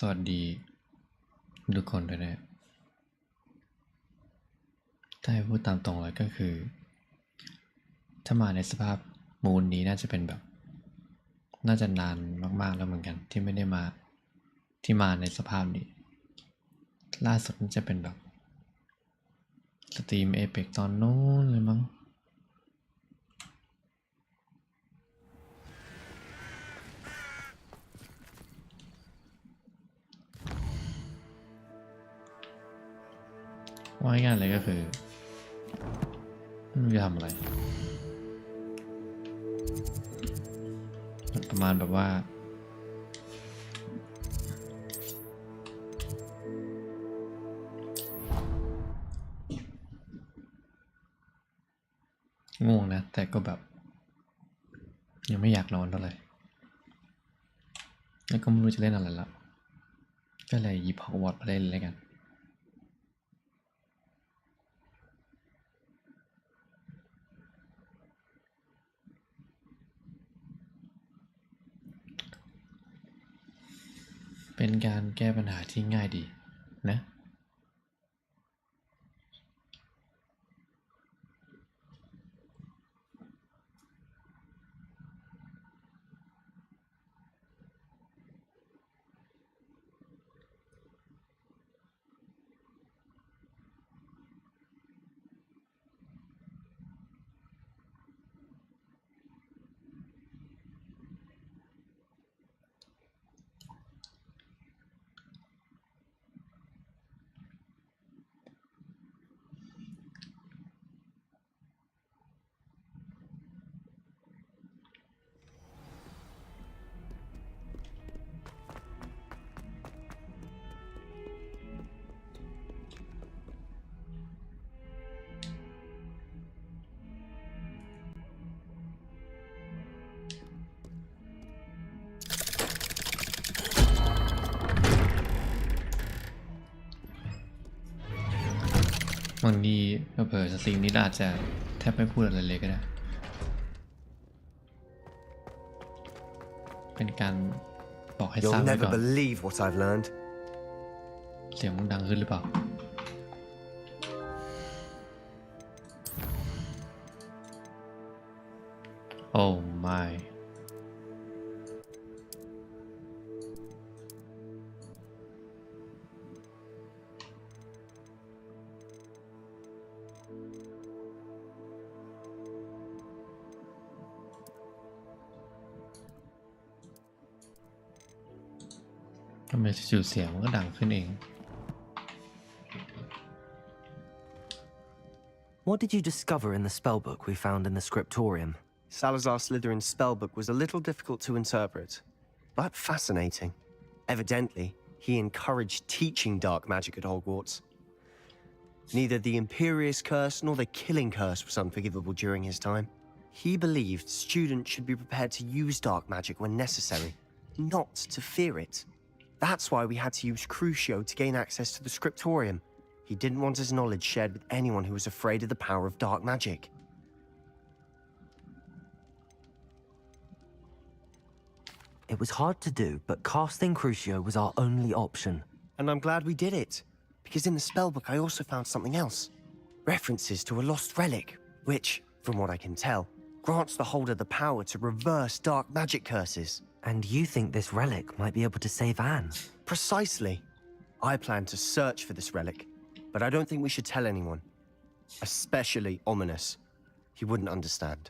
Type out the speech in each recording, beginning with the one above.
วัสดีทุกคนด้วยนะถ้าให้พูดตามตรงเลยก็คือถ้ามาในสภาพมูนนี้น่าจะเป็นแบบน่าจะนานมากๆแล้วเหมือนกันที่ไม่ได้มาที่มาในสภาพนี้ล่าสุดน่าจะเป็นแบบสตรีมเอเปกตอนนู้นเลยมั้งว่าง่ายๆเลยก็คือไม่รู้จะทำอะไรประมาณแบบว่าง่วงนะแต่ก็แบบยังไม่อยากนอนเท่าไหร่แล้วก็ไม่รู้จะเล่นอะไรละก็เลยหยิบฮอกวอตส์มาเล่นเลยกันเป็นการแก้ปัญหาที่ง่ายดีนะบางทีเผลอๆสตรีมนี้อาจจะแทบไม่พูดอะไรเลยก็ได้เป็นการบอกให้ทราบ You'll ไว้ never ก่อน believe what I've learned. เสียงมันดังขึ้นหรือเปล่าโอ้ my ทำไมจู่ๆเสียงมันก็ดังขึ้นเอง What did you discover in the spellbook we found in the scriptorium? Salazar Slytherin's spellbook was a little difficult to interpret, but fascinating. Evidently, he encouraged teaching dark magic at Hogwarts. Neither the Imperious Curse nor the Killing Curse was unforgivable during his time. He believed students should be prepared to use dark magic when necessary, not to fear it. That's why we had to use Crucio to gain access to the scriptorium. He didn't want his knowledge shared with anyone who was afraid of the power of dark magic. It was hard to do, but casting Crucio was our only option. And I'm glad we did it, because in the spellbook I also found something else. References to a lost relic, which, from what I can tell, grants the holder the power to reverse dark magic curses. And you think this relic might be able to save Anne? Precisely. I plan to search for this relic, but I don't think we should tell anyone. Especially Ominous. He wouldn't understand.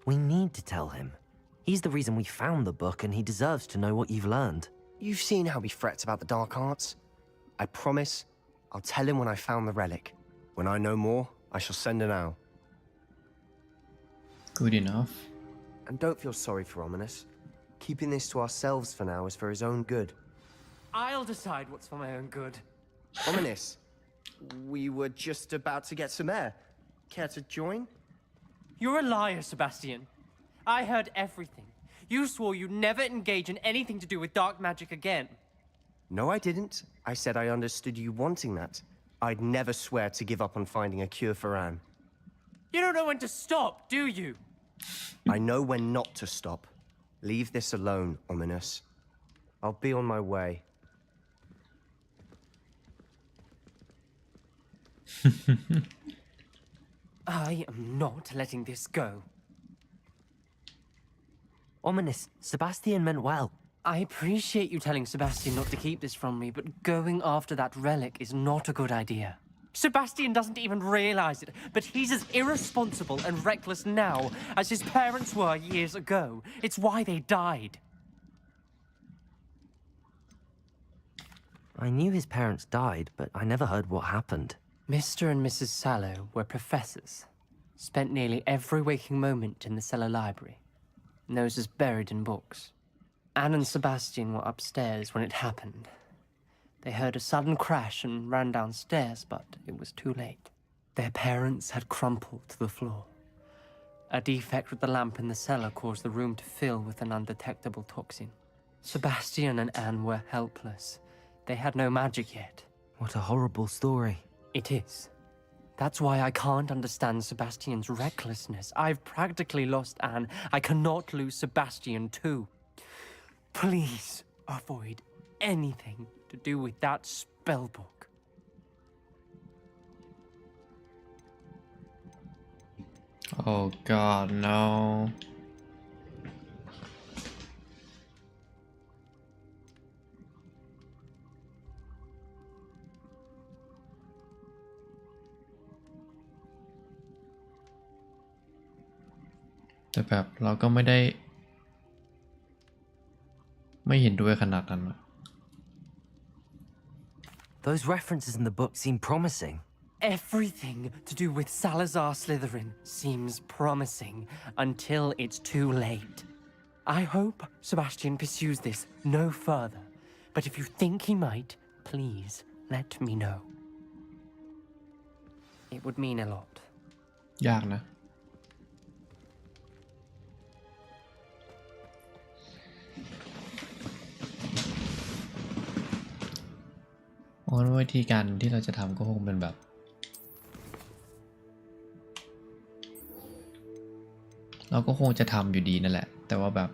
We need to tell him. He's the reason we found the book, and he deserves to know what you've learned. You've seen how he frets about the dark arts. I promise I'll tell him when I found the relic. When I know more, I shall send an owl. good enough And don't feel sorry for Ominous. Keeping this to ourselves for now is for his own good. I'll decide what's for my own good. Ominous, we were just about to get some air. Care to join? You're a liar, Sebastian. I heard everything. You swore you'd never engage in anything to do with dark magic again. No, I didn't. I said I understood you wanting that. I'd never swear to give up on finding a cure for Anne. You don't know when to stop, do you? I know when not to stop. Leave this alone, Ominous. I'll be on my way. I am not letting this go. Ominous, Sebastian meant well. I appreciate you telling Sebastian not to keep this from me, but going after that relic is not a good idea. Sebastian doesn't even realize it, but he's as irresponsible and reckless now as his parents were years ago. It's why they died. I knew his parents died, but I never heard what happened. Mr. and Mrs. Sallow were professors. Spent nearly every waking moment in the cellar library. Noses buried in books. Anne and Sebastian were upstairs when it happened. They heard a sudden crash and ran downstairs, but it was too late. Their parents had crumpled to the floor. A defect with the lamp in the cellar caused the room to fill with an undetectable toxin. Sebastian and Anne were helpless. They had no magic yet. What a horrible story. It is. That's why I can't understand Sebastian's recklessness. I've practically lost Anne. I cannot lose Sebastian too. Please avoid anything to do with that spellbook. Oh god, no.แต่แบบเราก็ไม่ได้ไม่เห็นด้วยขนาดนั้นอะ Those references in the book seem promising. Everything to do with Salazar Slytherin seems promising until it's too late. I hope Sebastian pursues this no further, but if you think he might, please let me know. It would mean a lot. ยากนะเพราะวิธีการที่เราจะทำก็คงเป็นแบบเราก็คงจะทำอยู่ดีนั่นแหละแต่ว่าแบบ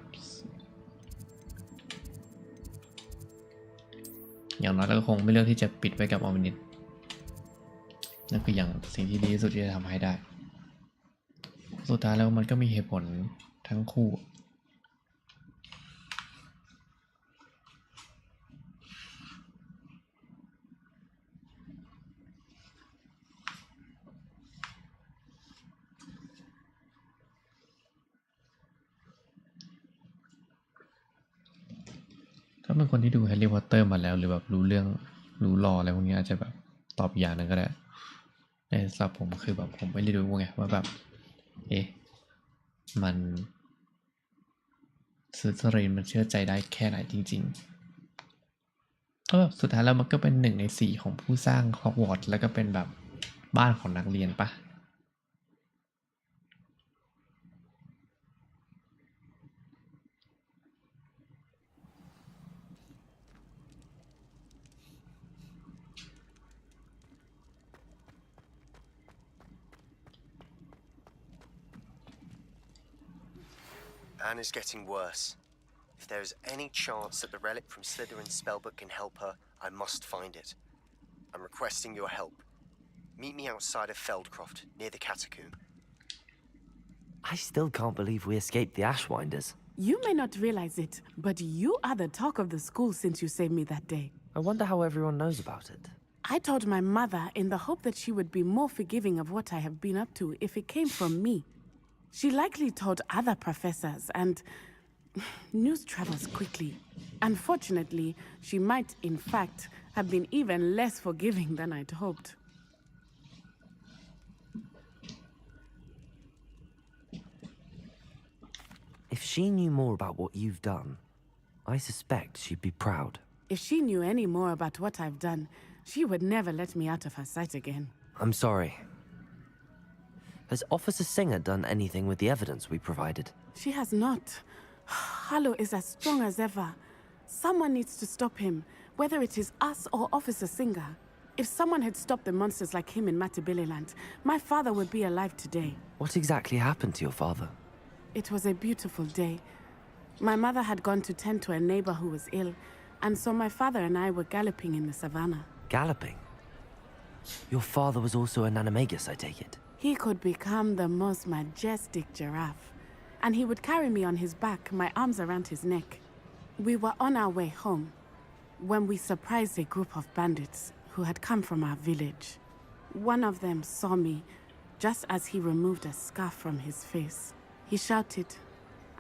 อย่างน้อยเราก็คงไม่เลือกที่จะปิดไว้กับออมินิตนั่นคืออย่างสิ่งที่ดีที่สุดที่จะทำให้ได้สุดท้ายแล้วมันก็มีเหตุผลทั้งคู่ถ้าเป็นคนที่ดูแฮร์รี่พอตเตอร์มาแล้วหรือแบบรู้เรื่องรู้ลออะไรพวกนี้อาจจะแบบตอบอย่างหนึ่งก็ได้ในสำหรับผมคือแบบผมไม่ได้รู้ไงว่าแบบมันสลิธีรินมันเชื่อใจได้แค่ไหนจริงๆก็แบบสุดท้ายแล้วมันก็เป็น1 ใน 4ของผู้สร้างฮอกวอตส์แล้วก็เป็นแบบบ้านของนักเรียนปะAnne is getting worse. If there is any chance that the relic from Slytherin's spellbook can help her, I must find it. I'm requesting your help. Meet me outside of Feldcroft, near the catacomb. I still can't believe we escaped the Ashwinders. You may not realize it, but you are the talk of the school since you saved me that day. I wonder how everyone knows about it. I told my mother in the hope that she would be more forgiving of what I have been up to if it came from me. She likely told other professors, and news travels quickly. Unfortunately, she might, in fact, have been even less forgiving than I'd hoped. If she knew more about what you've done, I suspect she'd be proud. If she knew any more about what I've done, she would never let me out of her sight again. I'm sorry. Has Officer Singer done anything with the evidence we provided? She has not. Harlow is as strong as ever. Someone needs to stop him, whether it is us or Officer Singer. If someone had stopped the monsters like him in Matabeleland, my father would be alive today. What exactly happened to your father? It was a beautiful day. My mother had gone to tend to a neighbor who was ill, and so my father and I were galloping in the savannah. Galloping? Your father was also an animagus, I take it? He could become the most majestic giraffe, and he would carry me on his back, my arms around his neck. We were on our way home when we surprised a group of bandits who had come from our village. One of them saw me just as he removed a scarf from his face. He shouted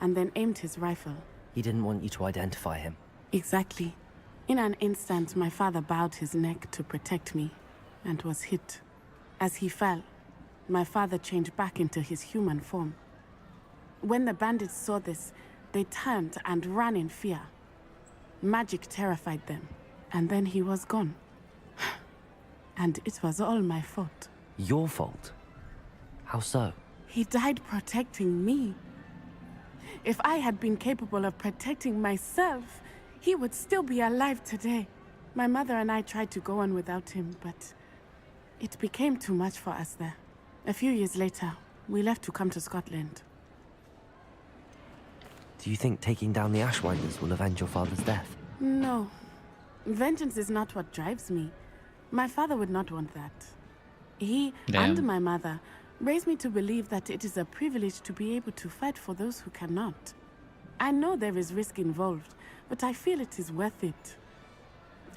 and then aimed his rifle. He didn't want you to identify him. Exactly. In an instant, my father bowed his neck to protect me and was hit. As he fell, my father changed back into his human form. When the bandits saw this, they turned and ran in fear. Magic terrified them, and then he was gone. And it was all my fault. Your fault? How so? He died protecting me. If I had been capable of protecting myself, he would still be alive today. My mother and I tried to go on without him, but it became too much for us there. A few years later, we left to come to Scotland. Do you think taking down the Ashwinders will avenge your father's death? No. Vengeance is not what drives me. My father would not want that. He and my mother raised me to believe that it is a privilege to be able to fight for those who cannot. I know there is risk involved, but I feel it is worth it.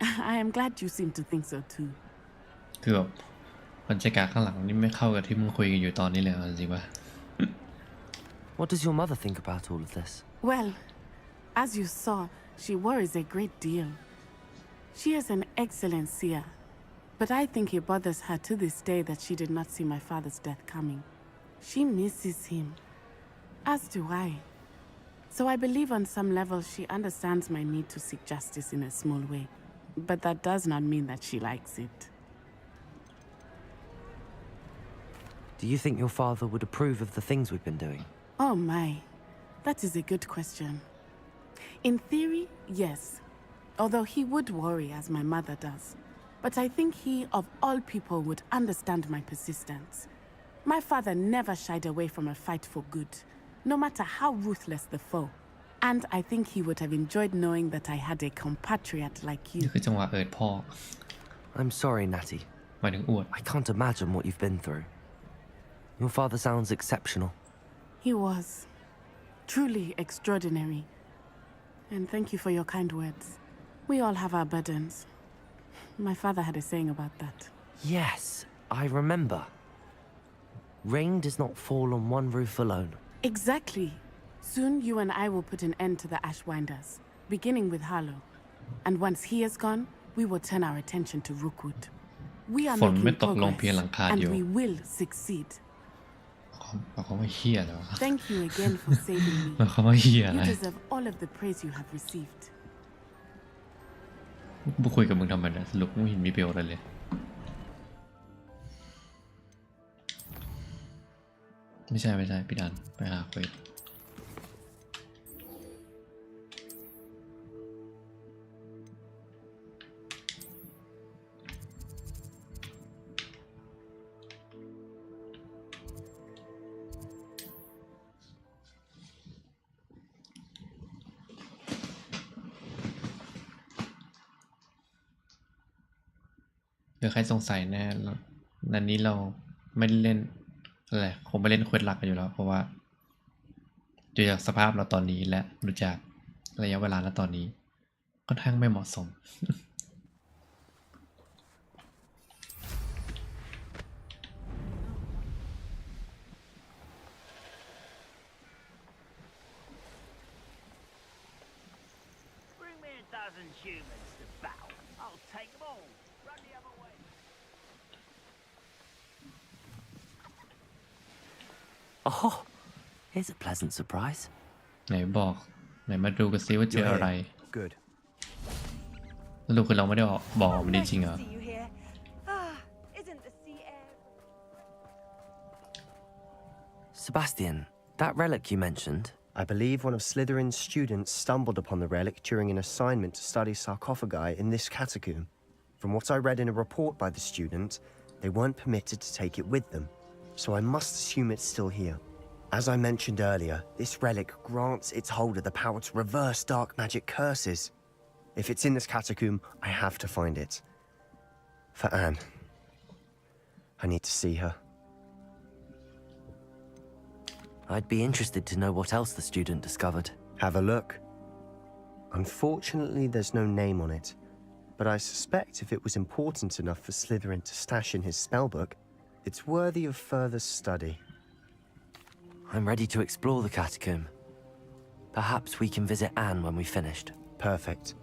I am glad you seem to think so too. คือแบบบรรยากาศข้างหลังนี่ไม่เข้ากับที่มึงคุยกันอยู่ตอนนี้เลยจริงป่ะ What does your mother think about all of this? Well, as you saw, she worries a great deal. She is an excellent seer, but I think it bothers her to this day that she did not see my father's death coming. She misses him, as do I. So I believe on some level she understands my need to seek justice in a small way, but that does not mean that she likes it. Do you think your father would approve of the things we've been doing? Oh my, that is a good question. In theory, yes, although he would worry as my mother does. But I think he, of all people, would understand my persistence. My father never shied away from a fight for good, no matter how ruthless the foe. And I think he would have enjoyed knowing that I had a compatriot like นี่ you. คือจังหวะเอิดพ่อ I'm sorry, Natty. หมายถึงอวด I can't imagine what you've been through. Your father sounds exceptional. He was truly extraordinary. And thank you for your kind words. We all have our burdens. My father had a saying about that. Yes, I remember. Rain does not fall on one roof alone. Exactly. Soon you and I will put an end to the Ashwinders, beginning with Harlow. And once he is gone, we will turn our attention to Rookwood. We are ฝนไม่ making ตกลงเพียงหลัง progress, คา and เดียว we will succeed. เขาไม่เฮี้ยเลยวะ Thank you again for saving me. เขาไม่เฮี้ยอะไร You deserve all of the praise you have received. กูคุยกับมึงทำไมเนี่ยสรุปไม่เห็นมีประโยชน์อะไรเลยไม่ใช่พี่ดันไปหาคุยเดี๋ยวใครสงสัยแน่นันนี้เราไม่ได้เล่นอะไรคงไม่เล่นเควสหลักกันอยู่แล้วเพราะว่าดูจากสภาพเราตอนนี้และดูจากระยะเวลาณตอนนี้ค่อนข้างไม่เหมาะสม Bring me 1,000 humans to battle. I'll take them all. Run the other way. Oh, here's a pleasant surprise. ไหนมาดูกันซิว่าเจออะไร Good. สรุปคือเราไม่ได้บอกมันจริงเหรอ See you here. Ah, isn't the sea air? Sebastian, that relic you mentioned. I believe one of Slytherin's students stumbled upon the relic during an assignment to study sarcophagi in this catacomb. From what I read in a report by the student, they weren't permitted to take it with them, so I must assume it's still here. As I mentioned earlier, this relic grants its holder the power to reverse dark magic curses. If it's in this catacomb, I have to find it. For Anne, I need to see her. I'd be interested to know what else the student discovered. Have a look. Unfortunately, there's no name on it, but I suspect if it was important enough for Slytherin to stash in his spellbook, it's worthy of further study. I'm ready to explore the catacomb. Perhaps we can visit Anne when we've finished. Perfect.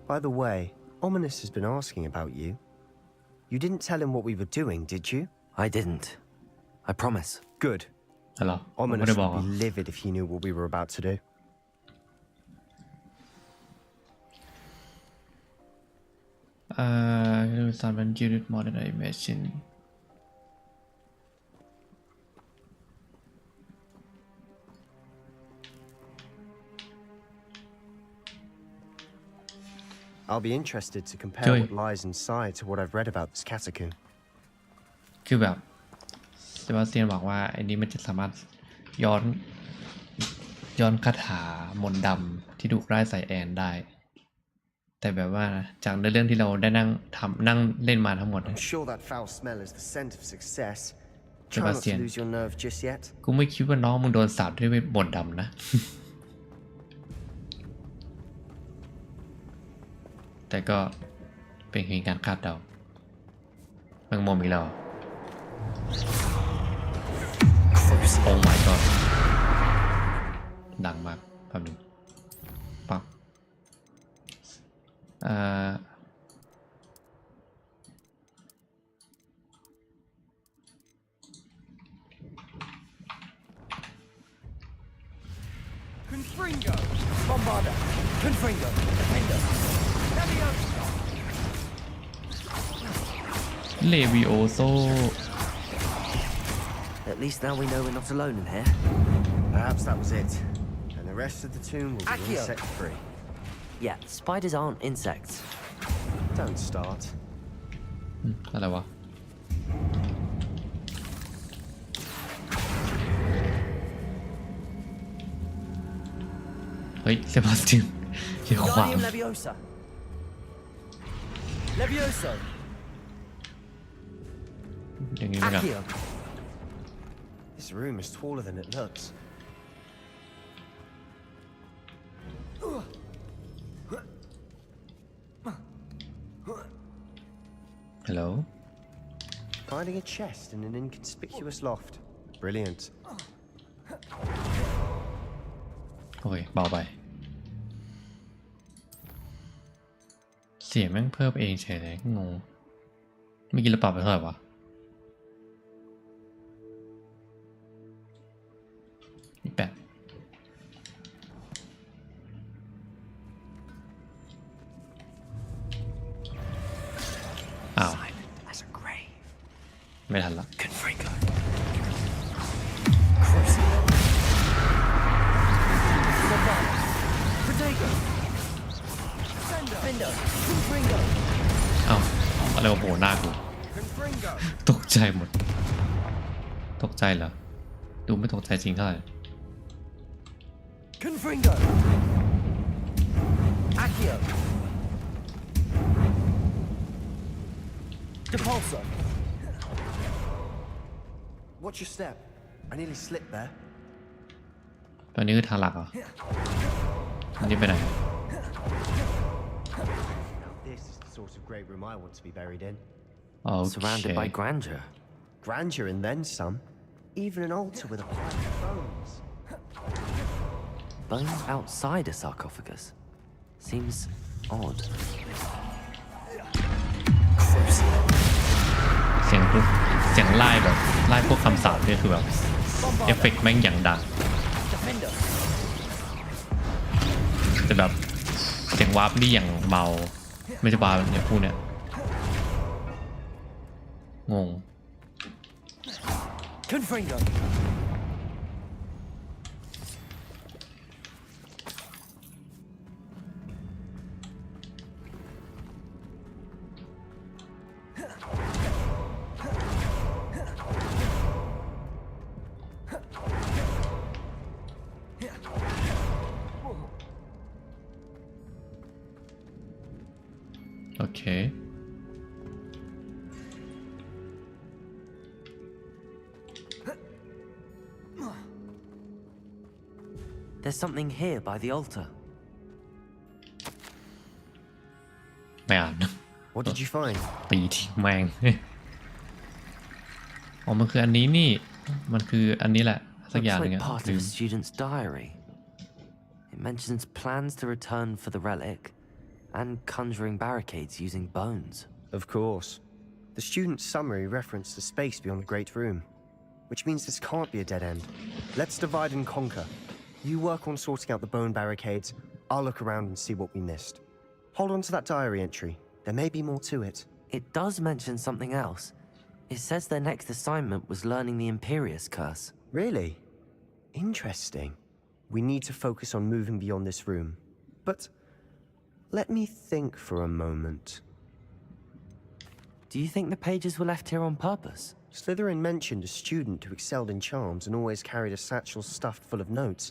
By the way, Ominous has been asking about you. You didn't tell him what we were doing, did you? I didn't. I promise. Good. อะไรผมไม่ Ominous ได้บอก would be livid if he knew what we were about to do. It someone did it more than I imagined. I'll be interested to compare Joey. what lies inside to what I've read about this catacomb. คือแบบเซบาสเตียนบอกว่าไอ้นี้มันจะสามารถย้อนคาถามนต์ดำที่ถูกร่ายใส่แอนได้ แต่แบบว่าจากในเรื่องที่เราได้นั่งเล่นมาทั้งหมด I'm sure that foul smell is the scent of success. Try not to Sebastian. lose your nerve just yet. กูไม่คิดว่าน้องมึงโดนสาปด้วยมนต์ดำนะ แต่ก็เป็นเพียงการคาดเดาแมงมุมอีกแล้ว โอ้ my god ดังมากแป๊บนึงปั๊บConfringo! Bombarder! Confringo! Defender! Leviosa! เลวิโอโซ At least now we know we're not alone in here. Perhaps that was it. And the rest of the tomb will be Accio. insect-free. Yeah, spiders aren't insects. Don't start. อะไรวะ เฮ้ยเซบาสเตียนเกี่ยวขวาง Guardian Leviosa! Levioso! อย่างนี้เหมือนกัน Accio! This room is taller than it looks. Hello Finding a chest in an inconspicuous loft. Brilliant. โอเคเบาไป เสียงแม่งเพิ่มเองเฉยเลยงงเมื่อกี้เราปรับไปเท่าไหร่วะ28อ้าว As a grave. ไม่ทันละ Confringo. Protego! Defender! Confringo! อ้าวอะไรวะโหหน้ากู Confringo! ตกใจหมด ตกใจเหรอ ดูไม่ตกใจจริงเท่าไหร่ Confringo! Accio! Depulso! Watch your step. I nearly slipped there. ตอนนี้คือทางหลักเหรอ อันนี้ไปไหน Now this is the sort of great room I want to be buried in. โอเค Surrounded by grandeur. Grandeur and then some. Even an altar with a pile of bones. Bones outside a sarcophagus. Seems odd. เสียงไล่แบบไล่พวกคำสาปเนี่ยคือแบบเอฟเฟกต์แม่งอย่างดัง Defender! แต่แบบเสียงวาร์ปนี่อย่างเบาไม่ใช่วาร์ปเนี่ยพูดเนี่ยงง Confringo! เค There's something here by the altar. ไม่อ่าน What did you find? ตีทิ้งแมง อ๋อมันคืออันนี้นี่ มันคืออันนี้แหละสัก Looks อย่างหนึง like อะ part ลื of ม a student's diary. It mentions plans to return for the relic and conjuring barricades using bones. Of course. The student's summary referenced the space beyond the Great Room, which means this can't be a dead end. Let's divide and conquer. You work on sorting out the bone barricades. I'll look around and see what we missed. Hold on to that diary entry. There may be more to it. It does mention something else. It says their next assignment was learning the Imperious Curse. Really? Interesting. We need to focus on moving beyond this room. But let me think for a moment. Do you think the pages were left here on purpose? Slytherin mentioned a student who excelled in charms and always carried a satchel stuffed full of notes.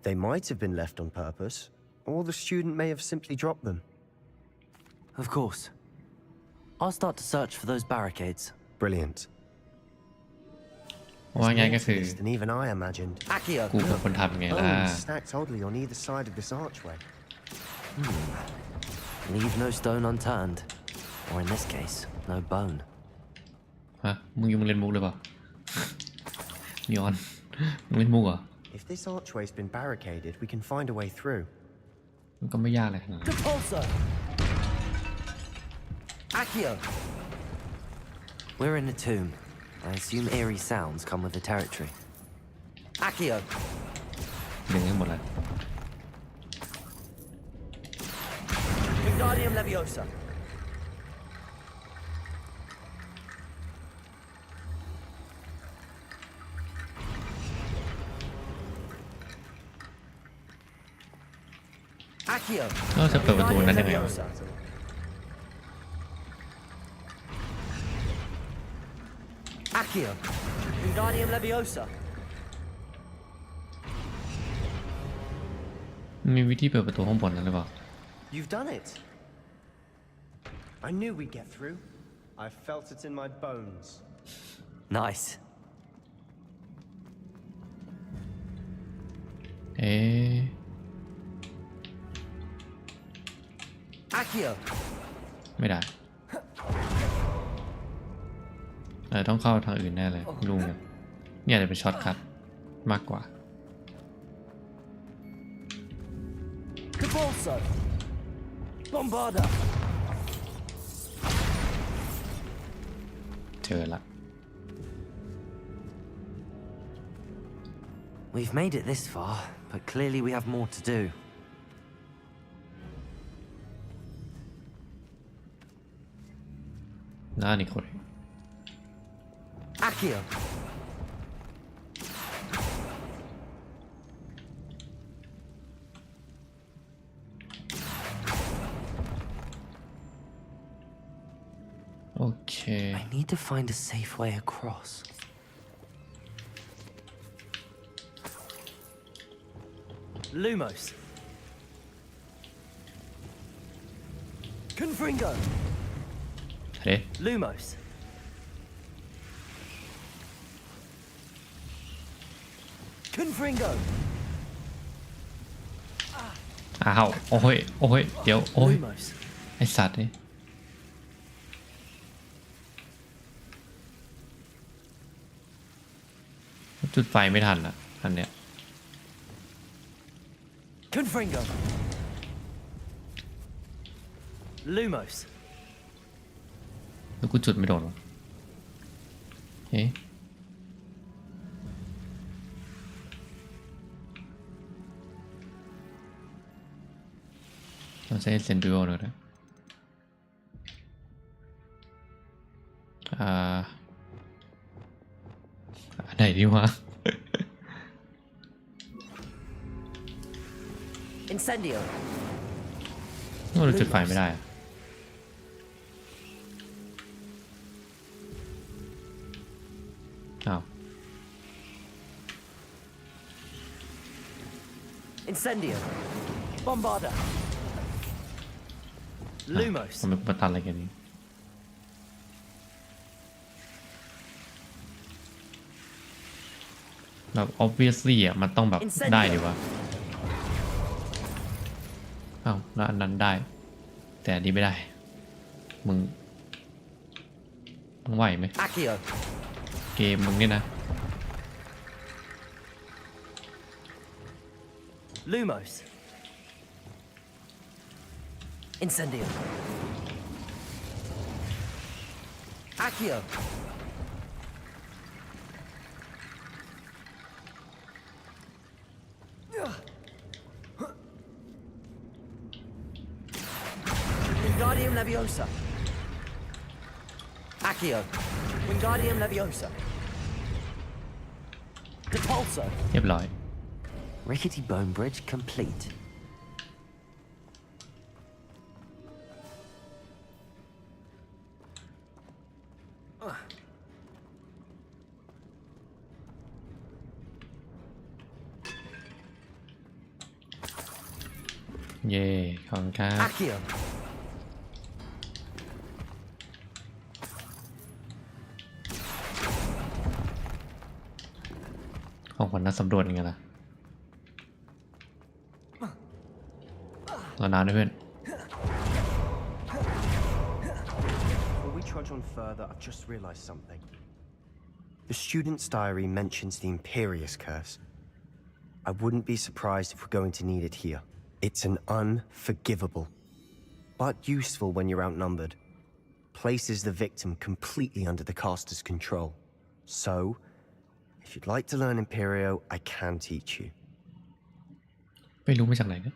They might have been left on purpose, or the student may have simply dropped them. Of course. I'll start to search for those barricades. Brilliant. ว่าไงก็ More to คือ this than even I imagined. Accio! กูเป็นคนทำไงล่ะ Bones stacked oddly on either side of this archway. Leave no stone unturned. Or in this case, no bone. ฮะมึงยังเล่นมุกเลยเปล่า ย้อน มึงเล่นมุกเหรอ If this archway's been barricaded, we can find a way through. มันก็ไม่ยากเลยนะ Depulso! Accio! We're in a tomb. I assume eerie sounds come with the territory. Accio! ดึงให้หมดเลย Wingardium Leviosa! Accio! เราจะเปิดประตูนั้นยังไงวะ Accio! Wingardium Leviosa! มีวิธีเปิดประตูข้างบนนั้นหรือเปล่า You've done it. I knew we'd get through. I felt it in my bones. Nice. เอ๊ะ Accio! ไม่ได้ต้องเข้าทางอื่นแน่เลยลุงเนี่ยจะเป็นช็อตคัทมากกว่า Depulso! Bombarda! เจอละ We've made it this far, but clearly we have more to do. น่านี่คน Accio! Okay. I need to find a safe way across. Lumos. Confringo. เฮ้ Lumos. Confringo. อ้าวโอ้ยโอ้ยเดี๋ยวโอ้ย Lumos. ไอสัตว์นี่จุดไฟไม่ทันอ่ะอันเนี้ย Confringo. Lumos. แล้วกูจุดไม่โดนวะเฮ้ยเราใช้เซนติโอเลยนะอันไหนดีวะ Incendio. เราจุดไฟไม่ได้อะอ้าว Incendio. Bombarda. Lumos. มันมาตัดอะไรกันนี่แบบ obviously อ่ะมันต้องแบบได้ดีวะอ้าวแล้วอันนั้นได้แต่อันนี้ไม่ได้มึงไหวไหม Accio. เกมมึงเนี่ยนะ Lumos. Incendio. Accio. Wingardium Leviosa. Accio. Wingardium Leviosa. Depulso. เรียบร้อย Rickety bone bridge complete.เย่ขอบคุณครับ Accio. ของคนนักสำรวจยังไงล่ะรอนานด้วยเพื่อน Before we trudge on further, I've just realized something. The student's diary mentions the Imperious Curse. I wouldn't be surprised if we're going to need it here. It's an unforgivable, but useful when you're outnumbered. Places the victim completely under the caster's control. So, if you'd like to learn Imperio, I can teach you. ไม่รู้มาจากไหนนะ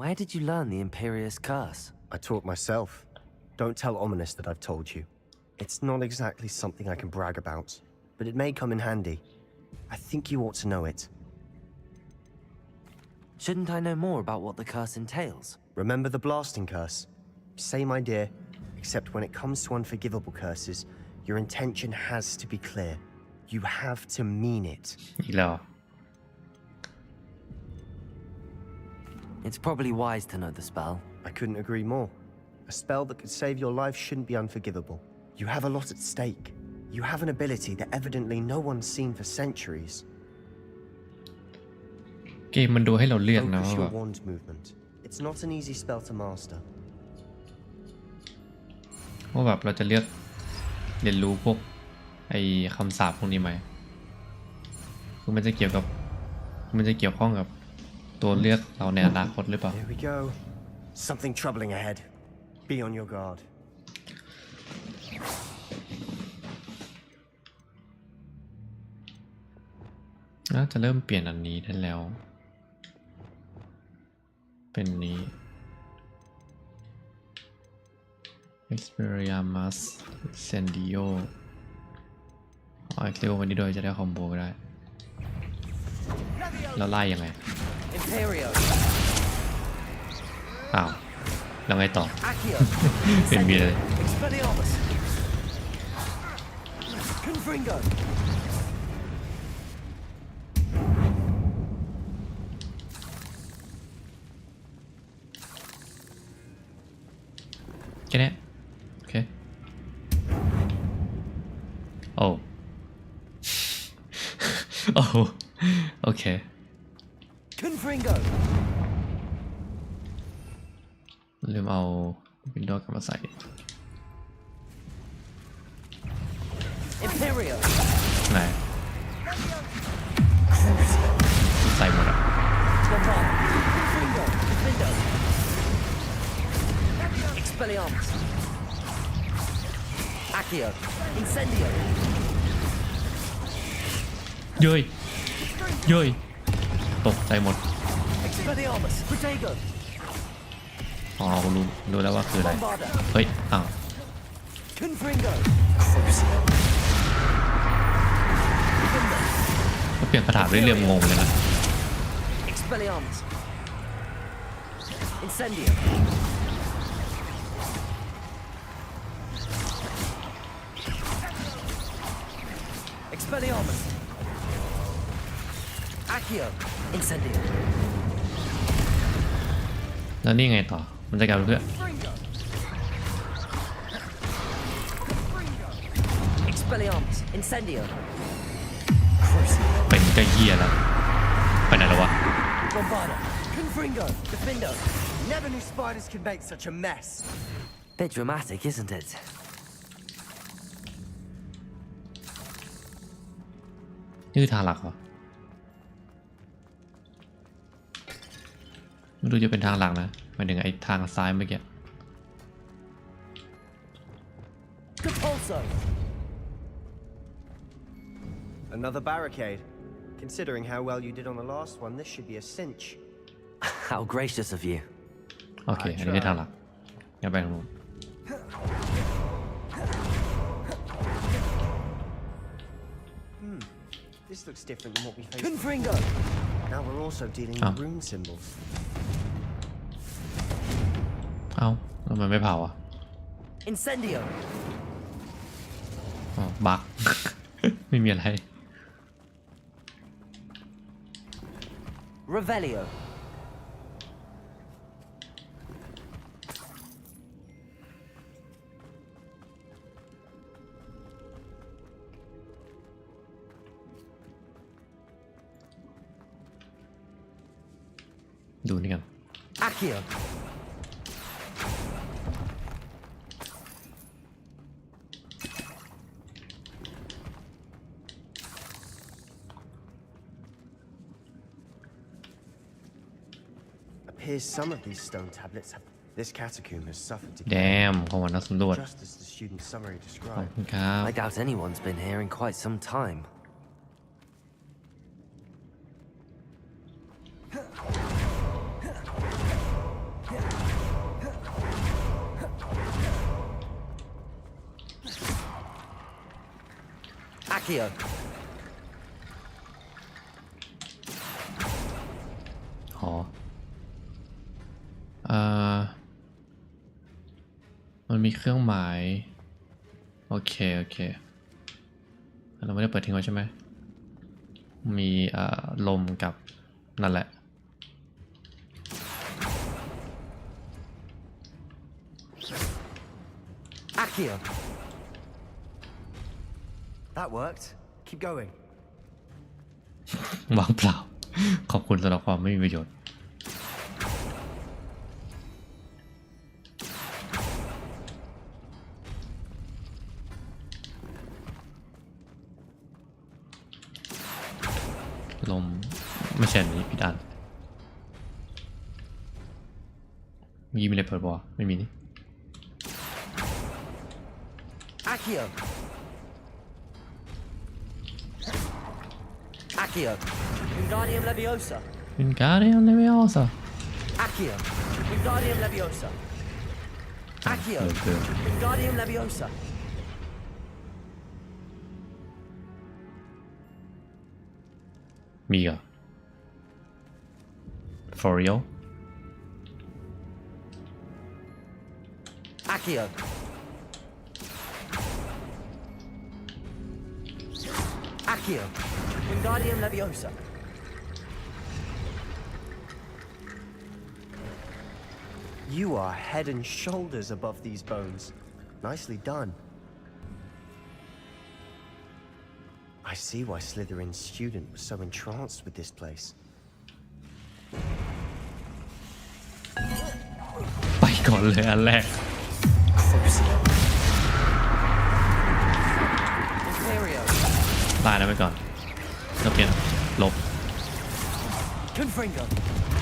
Where did you learn the Imperious Curse? I taught myself. Don't tell Ominous that I've told you. It's not exactly something I can brag about, but it may come in handy. I think you ought to know it. Shouldn't I know more about what the curse entails? Remember the blasting curse? Same idea, except when it comes to unforgivable curses, your intention has to be clear. You have to mean it. อีกแล้ว It's probably wise to know the spell. I couldn't agree more. A spell that could save your life shouldn't be unforgivable. You have a lot at stake. You have an ability that evidently no one's seen for centuries. เกมมันดูให้เราเลือกนะ Focus ว่าแบ your บ wand movement. It's not an easy spell to master. ว่าแบบเราจะเลือกเรียนรู้พวกไอ้คำสาปพวกนี้ไหมคือมันจะเกี่ยวข้องกับตัวเลือกเราในอนาคตหรือเปล่า Here we go. Something troubling ahead. Be on your guard. น่าจะเริ่มเปลี่ยนอันนี้ได้แล้ว เป็นนี้ Experiamus Incendio เอา Exleo วันนี้โดยจะได้คอมโบก็ได้ แล้วไล่ยังไง Imperio. อ้าว แล้วไงต่อ Accio. เป็นมีเลย Expelliarmus. Confringo. แค่นี้โอเค โอ้ โอ้โอเค Confringo. ลืมเอาวินโดว์กลับมาใส่ Imperio. ไหน ใส่หมดอ่ะ Bombard. Confringo. Defendo. Expelliarmus. Accio. Incendio. เย้ยเย้ยตกใจหมด Expelliarmus. Protego. อ๋อรู้แล้วว่าคืออะไร Bombarda. เฮ้ย อ้าว Confringo. ก็เปลี่ยนคาถาเรื่อยๆงงเลยนะ Expelliarmus. Incendio. Expelliarmus. Accio. Incendio. แล้วนี่ไงต่อ มันจะกลายเป็นเพื่อน Expelliarmus, Incendio. เป็นก็เหี้ยแล้วไปไหนแล้ววะ Bombarda, Confringo, Defindo. Never knew spiders could make such a mess. Bit dramatic, isn't it? นี่คือทางหลักเหรอไม่รู้จะเป็นทางหลักนะหมายถึงไอ้ทางซ้ายเมื่อกี้ Capulso. Another barricade. Considering how well you did on the last one, this should be a cinch. How gracious of you. โอเค อันนี้คือทางหลักงั้นไปทางนู้น This looks different than what we faced. Confringo. Now we're also dealing Oh. with rune symbols. เอ้าแล้วมันไม่เผาอ่ะ Incendio. อ๋อบั๊ก ไม่มีอะไร Revelio. ดูนี่กัน Accio. Appears some of these stone tablets have. This catacomb has suffered แด decay, มของวันนักสำรวจ just as the student's summary ขอบ described. คุณครับ I doubt anyone's been here in quite some time. Accio. อ๋อมันมีเครื่องหมายโอเคโอเคเราไม่ได้เปิดทิ้งไว้ใช่ไหมมีลมกับนั่นแหละ Accio. That worked. Keep going. วางเปล่า ขอบคุณสำหรับความไม่มีประโยชน์ลมไม่ใช่อันนี้ผิดอันมีอะไรเปิดบ่ไม่มีนี่ Accio. Accio. Wingardium Leviosa. เป็นการเรียนเลเวลสะ Accio. Wingardium Leviosa. Accio. Wingardium Leviosa. มีเหรอ for real Accio. Accio. Wingardium Leviosa. You are head and shoulders above these bones. Nicely done. I see why Slytherin's student was so entranced with this place. ไปก่อนเลยอันแรก Imperio. ตายแล้วไปก่อนแล้วเปลี่ยนลบ Confringo.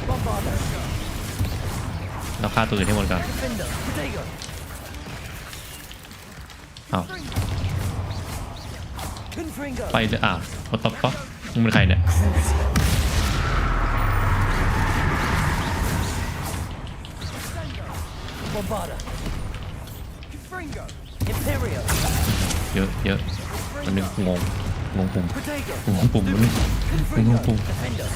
Bombardo. แล้วฆ่าตัวอื่นให้หมดก่อน Defindo. Protego. อ้าว Confringo. ไปเลยอ้าวป๊อปมึงเป็นใครเนี่ย Bombarda. Confringo. Imperio. เยอะมันนึงงปุ่ม Protego. งงปุ่มมันนึง Confringo. ปุ่ม Defendo.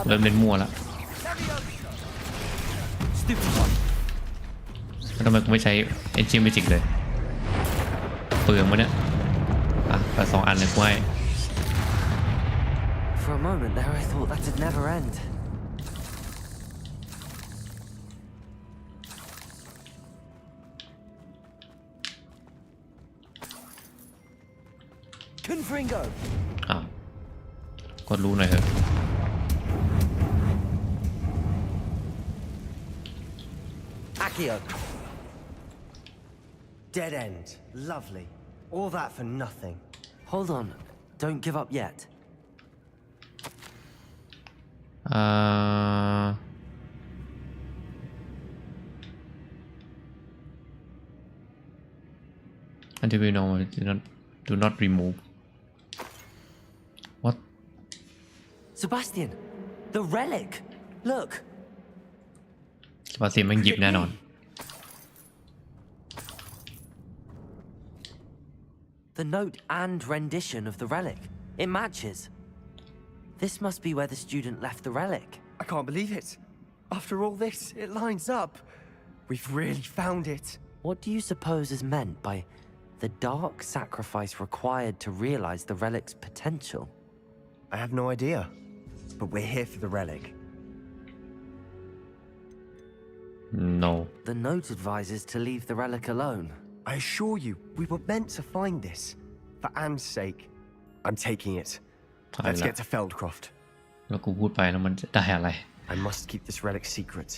เริ่มเล่นมั่วแล้ว Stupid one. แล้วทำไมกูไม่ใช้เอนจินเมจิกเลยเปลืองวะเนี่ยอ่ะไป2 อันเลยกูให้ For a moment there, I thought that'd never end. Confringo! อ้าวกดรู้หน่อยเถอะ Accio. Dead end. Lovely. All that for nothing. Hold on. Don't give up yet. until we know do not remove what Sebastian! The relic! Look! สปาเซียนมันหยิบแน่นอน The note and rendition of the relic. It matches. This must be where the student left the relic. I can't believe it. After all this, it lines up. We've really found it. What do you suppose is meant by the dark sacrifice required to realize the relic's potential? I have no idea. But we're here for the relic. no The note advises to leave the relic alone. I assure you, we were meant to find this. For Anne's sake. I'm taking it. Let's get to Feldcroft. แล้วกูพูดไปแล้วมันจะได้อะไร I must keep this relic secret.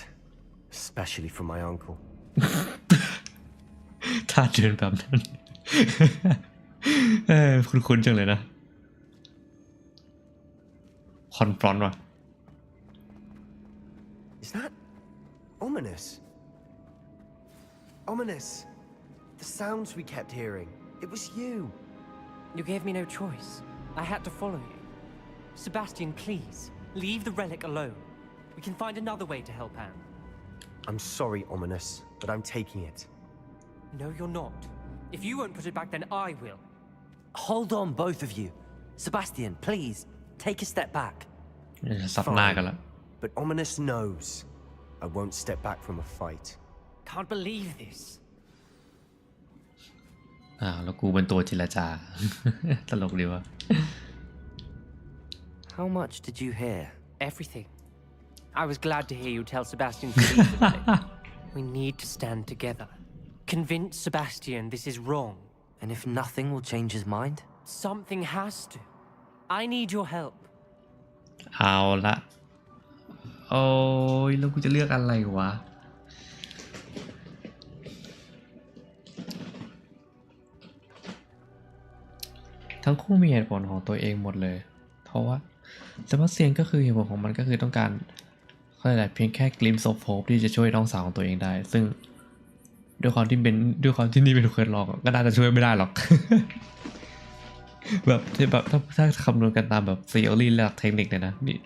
Especially from my uncle. ถ้าเดินแบบนั้น คุ้นๆจังเลยนะ คอนฟรอนต์ว่ะ Is that ominous? Ominous. The sounds we kept hearing. It was you. You gave me no choice. I had to follow you. Sebastian, please, leave the relic alone. We can find another way to help Anne. I'm sorry, Ominous, but I'm taking it. No, you're not. If you won't put it back, then I will. Hold on, both of you. Sebastian, please, take a step back. ซับหน้ากันละ But Ominous knows I won't step back from a fight. Can't believe this. แล้วกูเป็นตัวเจรจา ตลกดีวะ How much did you hear? Everything. I was glad to hear you tell Sebastian to leave the relic. We need to stand together. Convince Sebastian this is wrong. And if nothing will change his mind? Something has to. I need your help. เอาละโอ้ยแล้วกูจะเลือกอะไรวะ ทั้งคู่มีเหตุผลของตัวเองหมดเลยเพราะว่าเซบาสเตียนก็คือเหตุผลของมันก็คือต้องการอะไรเพียงแค่ glimpse of hope ที่จะช่วยน้องสาวของตัวเองได้ซึ่งด้วยความที่นี่เป็นเควสล็อกก็น่าจะช่วยไม่ได้หรอก แบบถ้าคำนวณกันตามแบบ theory และเทคนิคเลยนะนี่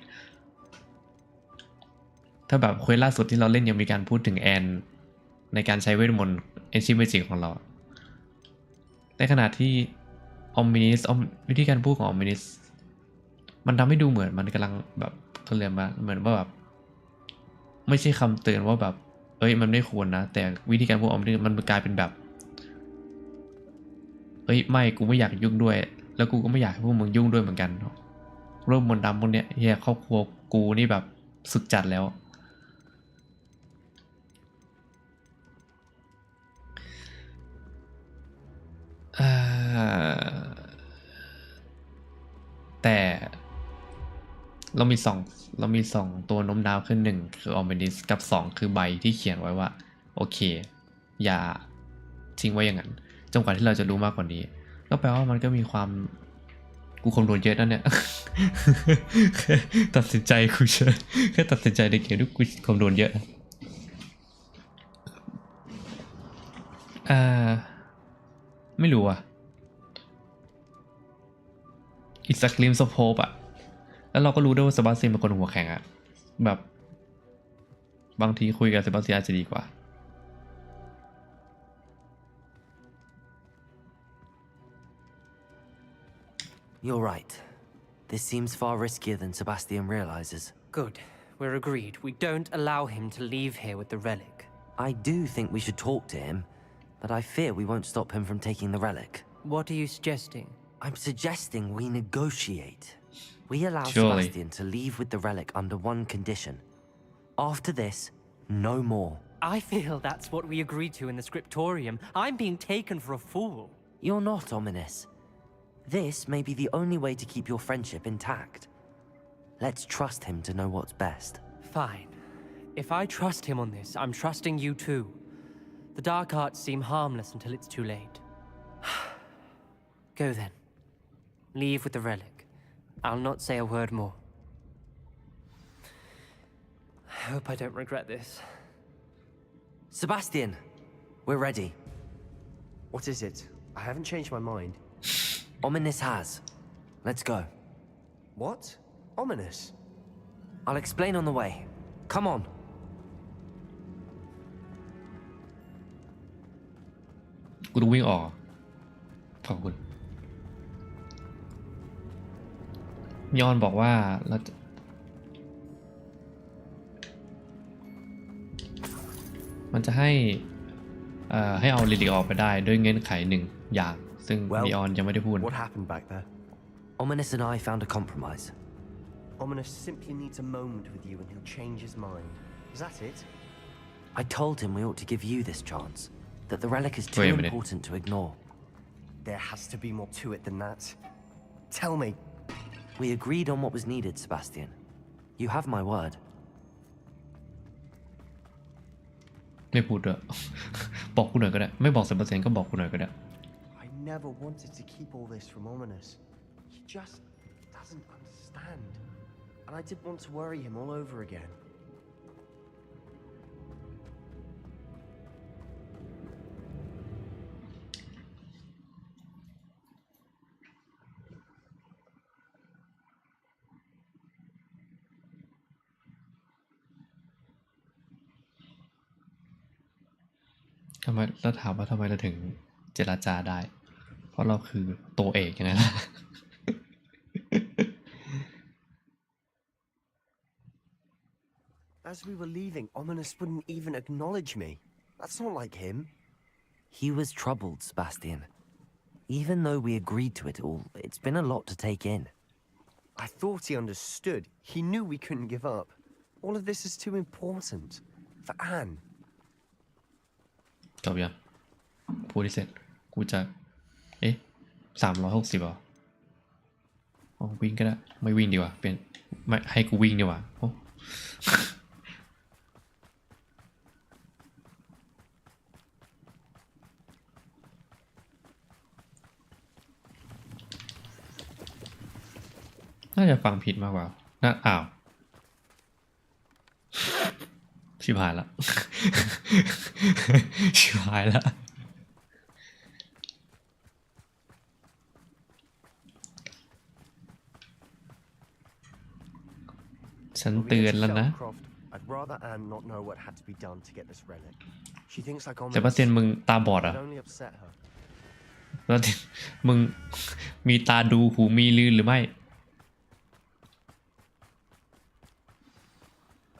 ถ้าแบบเควสล่าสุดที่เราเล่นยังมีการพูดถึงแอนในการใช้เวทมนต์ ancient magic ของเราในขณะที่Ominous วิธีการพูดของ Ominous มันทำให้ดูเหมือนมันกำลังแบบเขาเรียกว่าเหมือนว่าแบบไม่ใช่คำเตือนว่าแบบมันไม่ควรนะแต่วิธีการพูด Ominous มันกลายเป็นแบบไม่กูไม่อยากยุ่งด้วยแล้วกูก็ไม่อยากให้พวกมึงยุ่งด้วยเหมือนกันเริ่มมนต์ดำพวกเนี้ยเฮียครอบครัวกูนี่แบบสุดจัดแล้วแต่เรามีสองตัวโน้มน้าวขึ้นหนึ่งคือออมเบนิสกับสองคือใบที่เขียนไว้ว่าโอเคอย่าทิ้งไว้อย่างนั้นจนกว่าที่เราจะรู้มากกว่านี้ก็แปลว่ามันก็มีความกูคำนวณเยอะนั่นเนี่ย ตัดสินใจกูเชื่อแค่ตัดสินใจในเกมที่กูคำนวณเยอะไม่รู้อะIt's a glimpse of hope อะแล้วเราก็รู้ด้วยว่าเซบาสเตียนเป็นคนหัวแข็งอะแบบบางทีคุยกับเซบาสเตียนอาจจะดีกว่า You're right. This seems far riskier than Sebastian realizes. Good. We're agreed. We don't allow him to leave here with the relic. I do think we should talk to him, but I fear we won't stop him from taking the relic. What are you suggesting? I'm suggesting we negotiate. We allow Surely. Sebastian to leave with the relic under one condition. After this, no more. I feel that's what we agreed to in the scriptorium. I'm being taken for a fool. You're not ominous. This may be the only way to keep your friendship intact. Let's trust him to know what's best. Fine. If I trust him on this, I'm trusting you too. The dark arts seem harmless until it's too late. Go then. Leave with the relic. I'll not say a word more. I hope I don't regret this. Sebastian, we're ready. What is it? I haven't changed my mind. Ominous has. Let's go. What? Ominous? I'll explain on the way. Come on. กูต้องวิ่งออกขอบคุณยอนบอกว่าเราจะมันจะให้เอาลิลิออกไปได้ด้วยเงื่อนไขหนึ่งอย่างซึ่งนีออนยังไม่ได้พูด What happened back there? Ominous and I found a compromise. Ominous simply needs a moment with you and he'll change his mind. Is that it? I told him we ought to give you this chance, that the relic is too Wait a minute. important to ignore. There has to be more to it than that. Tell me. We agreed on what was needed, Sebastian. You have my word. ไม่พูดด้วย บอกกูหน่อยก็ได้ไม่บอก10%ก็บอกกูหน่อยก็ได้ I never wanted to keep all this from Ominous. He just doesn't understand. And I didn't want to worry him all over again. ทำไมแล้วถามว่าทำไมเราถึงเจรจาได้เพราะเราคือตัวเอกยังไงล่ะ As we were leaving, Ominous wouldn't even acknowledge me. That's not like him. He was troubled, Sebastian. Even though we agreed to it all, it's been a lot to take in. I thought he understood. He knew we couldn't give up. All of this is too important. For Anne. จบยังพูดที่เสร็จกูจะ360เหรอวิ่งก็ได้ไม่วิ่งดีกว่าเป็นไม่ให้กูวิ่งดีกว่าโอ้น่าจะฟังผิดมากกว่าน่าอ้าวชิบหายละ ชิบหายละฉันเตือนแล้วนะ I'd rather Anne not know what had to be done to get this relic. She thinks like Ominous. เซบาสเตียนมึงตาบอดอ่ะ It only upset her. แล้วมึงมีตาดูหูมีลือหรือไม่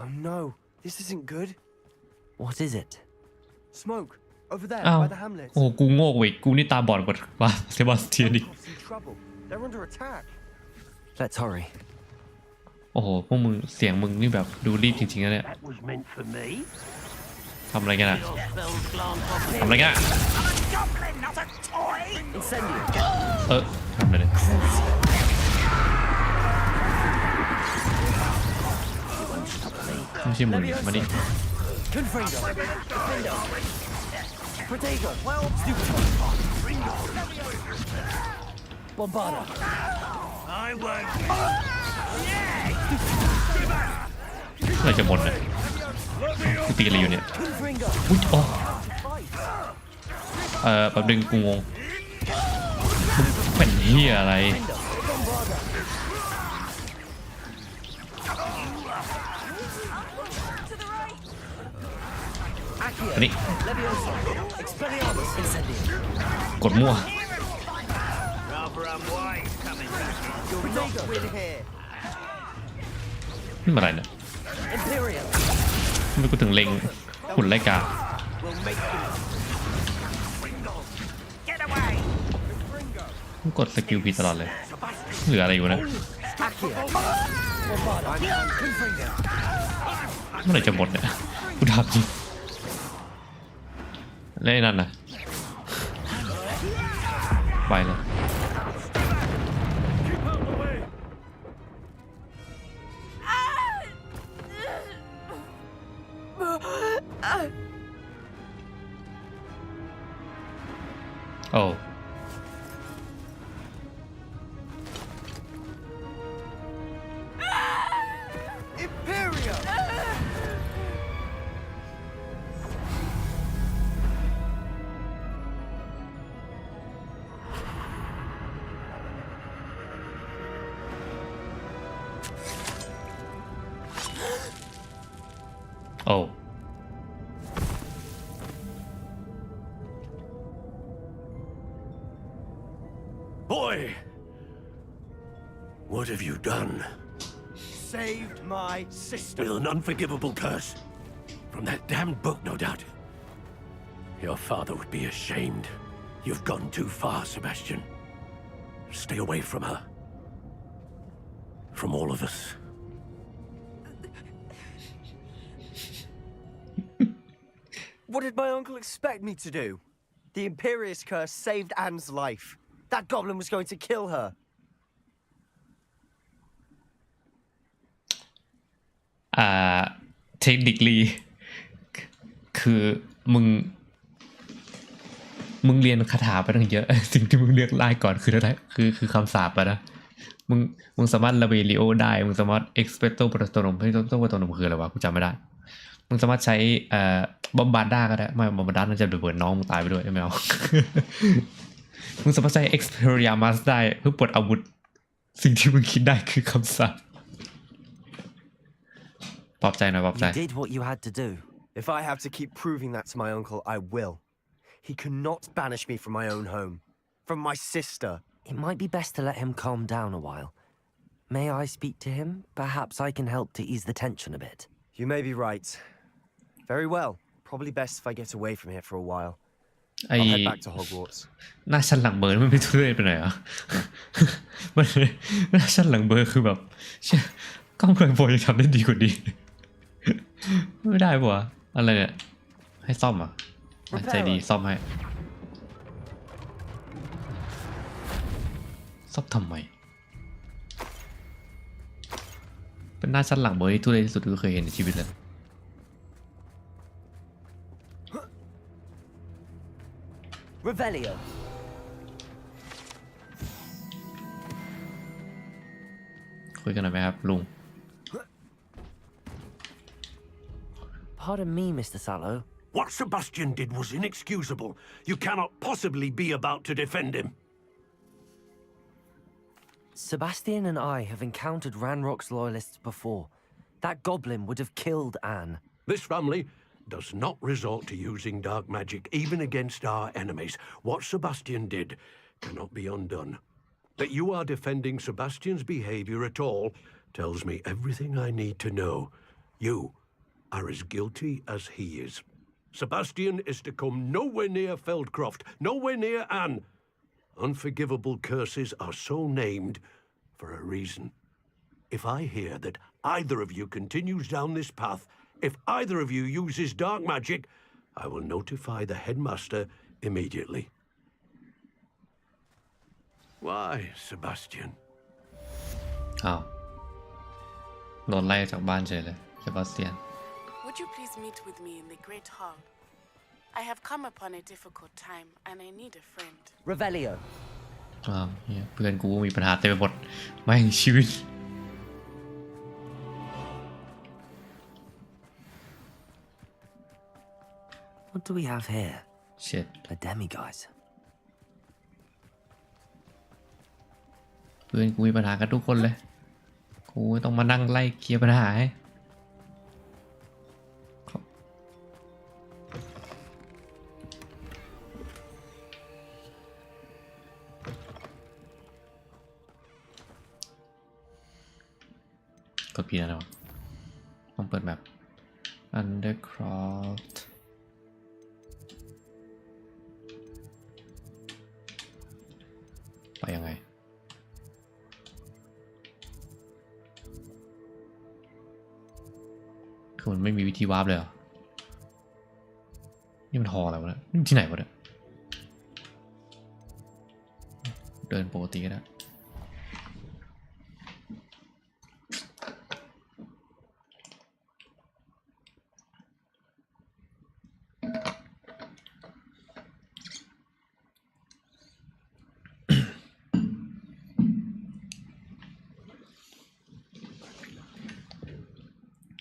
Oh no, this isn't good. What is it? Smoke over there อ้าว by the hamlet. โอ้กูโง่เว้ยกูนี่ตาบอดกว่าเซบาสเตียนดิ Hogwarts in trouble. They're under attack. Let's hurry. โอ้โหพวกมึงเสียงมึงนี่แบบดูรีบจริงๆนะเนี่ย That was meant for me. ทำอะไรกันอ่ะ Your spells glance off ทำอะไรกันอะ goblin, not a toy! ทำอะไรเนี่ยไม่ใช่มึงมาดิ Confringo. Defendo. Protego. Bombarda. I won't. อะไรจะหมดเนี่ยกูตีอะไรอยู่เนี่ย Confringo. อุ๊ยอ๋อแป๊บนึงกูงงมึงเป็นเหี้ยอะไรอันนี้ Leviosa. Expelliarmus. Incendio. กดมั่ว Rather unwise coming back in. You're not win here. นี่มาอะไรเนี่ย Imperial. ทำไมกูถึงเล็งหุ่นไล่กา We'll make them. Get away! มึงกดสกิลผิดตลอดเลยเหลืออะไรอยู่นะ Accio. เมื่อไหร่จะหมดเนี่ยกูถามจริงแล้วไอ้นั่นน่ะไปเลย โอ้โอ้ Boy! What have you done? Saved my sister. With an unforgivable curse. From that damned book, no doubt. Your father would be ashamed. You've gone too far, Sebastian. Stay away from her. From all of us. What did my uncle expect me to do? The Imperious curse saved Anne's life. That goblin was going to kill her. เทคนิคลีคือมึงเรียนคาถาไปตั้งเยอะ สิ่งที่มึงเลือกไล่ก่อนคืออะไรคือคำสาปอะนะมึงสามารถระเบลิโอได้มึงสามารถเอ็กซ์เพรสโตโปรโตนมคืออะไรวะกูจำไม่ได้มึงสามารถใช้บอมบาร์ด้าก็ได้ไม่บอมบาร์ด้าน่าจะระเบิดน้องมึงตายไปด้วยไม่เอา มึงสามารถใช้ Expelliarmus ได้เพื่อปลดอาวุธสิ่งที่มึงคิดได้คือคำสาปปลอบใจหน่อยปลอบใจ You did what you had to do. If I have to keep proving that to my uncle, I will. He cannot banish me from my own home. From my sister. It might be best to let him calm down a while. May I speak to him? Perhaps I can help to ease the tension a bit. You may be right. Very well. Probably best if I get away from here for a while. ไอ้ I'll head back to Hogwarts. หน้าชั้นหลังเบอร์มันไม่ทุเรศไปหน่อยเหรอ มันหน้าชั้นหลังเบอร์คือแบบเชี่ยกล้องเพื่อนโฟจะทำได้ดีกว่านี้ ไม่ได้ปะวะอะไรเนี่ยให้ซ่อมอ่ะใจดีซ่อมให้ซ่อมทำไมเป็นหน้าชั้นหลังเบอร์ที่ทุเรศที่สุดที่เคยเห็นในชีวิตเลย Revelio. คุยกันหน่อยไหมครับลุง Pardon me, Mr. Sallow. What Sebastian did was inexcusable. You cannot possibly be about to defend him. Sebastian and I have encountered Ranrock's loyalists before. That goblin would have killed Anne. This family does not resort to using dark magic even against our enemies. What Sebastian did cannot be undone. That you are defending Sebastian's behavior at all tells me everything I need to know. You are as guilty as he is. Sebastian is to come nowhere near Feldcroft, nowhere near Anne. Unforgivable curses are so named for a reason. If I hear that either of you continues down this path, if either of you uses dark magic, I will notify the headmaster immediately. Why, Sebastian? อ้าวโดนไล่จากบ้านเฉยเลยเซบาสเตียน Would you please meet with me in the Great Hall? I have come upon a difficult time and I need a friend. Revelio. อ้าวเนี่ยเพื่อนกูมีปัญหาเต็มไปหมดไม่งชีวิต What do we have here? shit A demiguise. เพื่อนกูมีปัญหากันทุกคนเลยกูต้องมานั่งไล่เคลียร์ปัญหาให้กดผิดแล้วต้องเปิดแบบ Undercroft ไปยังไง คือมันไม่มีวิธีวาร์ปเลยเหรอนี่มันหออะไรวะเนี่ยนี่ที่ไหนวะเนี่ยเดินปกติก็ได้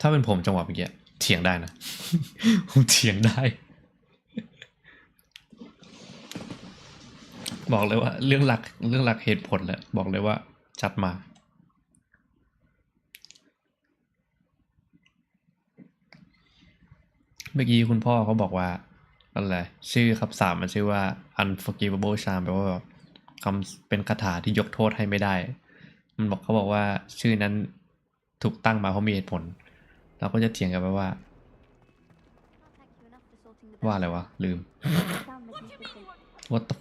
ถ้าเป็นผมจังหวะเมื่อกี้เถียงได้นะ ผมเถียงได้ บอกเลยว่าเรื่องหลักเหตุผลแหละบอกเลยว่าจัดมาเมื่อกี้คุณพ่อเขาบอกว่าอะไรชื่อคำสาปมันชื่อว่า unforgivable charm แปลว่าแบบคำเป็นคาถาที่ยกโทษให้ไม่ได้เขาบอกว่าชื่อนั้นถูกตั้งมาเพราะมีเหตุผลเราก็จะเถียงกันไปว่าอะไรวะลืม What the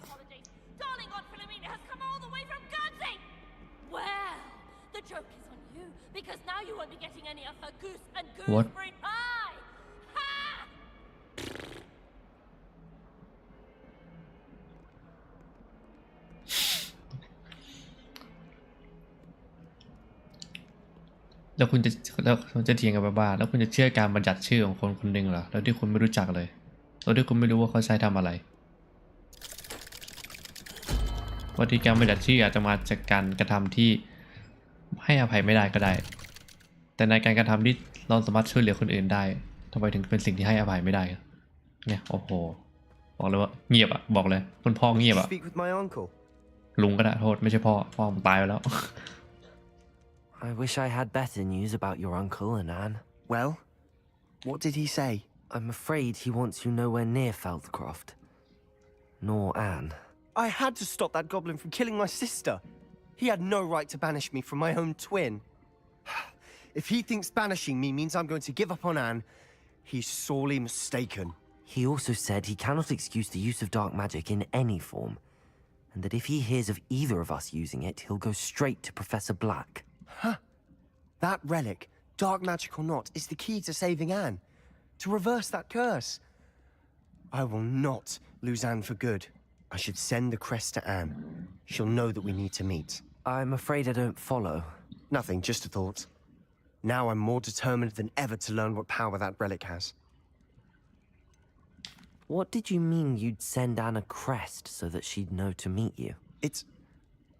Because now you won't be getting any of her goose and What? gooseberry pie! Ha! แล้วคุณจะเถียงกับบ้าแล้วคุณจะเชื่อการบัญญัติชื่อของคนคนหนึ่งเหรอแล้วที่คุณไม่รู้จักเลยแล้วที่คุณไม่รู้ว่าเขาใช้ทำอะไรวิธีการบัญญัติชื่ออาจจะมาจากการกระทำที่ให้อภัยไม่ได้ก็ได้แต่ในการกระทำที่เราสามารถช่วยเหลือคนอื่นได้ทำไมถึงเป็นสิ่งที่ให้อภัยไม่ได้เนี่ยโอ้โหบอกเลยว่าเงียบอ่ะบอกเลยคุณพ่อเงียบอ่ะลุงก็ได้โทษไม่ใช่พ่อผมตายไปแล้ว I wish I had better news about your uncle and Anne. Well, what did he say? I'm afraid he wants you nowhere near Feldcroft. Nor Anne. I had to stop that goblin from killing my sister. He had no right to banish me from my own twin. If he thinks banishing me means I'm going to give up on Anne, he's sorely mistaken. He also said he cannot excuse the use of dark magic in any form, and that if he hears of either of us using it, he'll go straight to Professor Black. Huh. That relic, dark magic or not, is the key to saving Anne. To reverse that curse. I will not lose Anne for good. I should send the crest to Anne. She'll know that we need to meet. I'm afraid I don't follow. Nothing, just a thought. Now I'm more determined than ever to learn what power that relic has. What did you mean you'd send Anne a crest so that she'd know to meet you?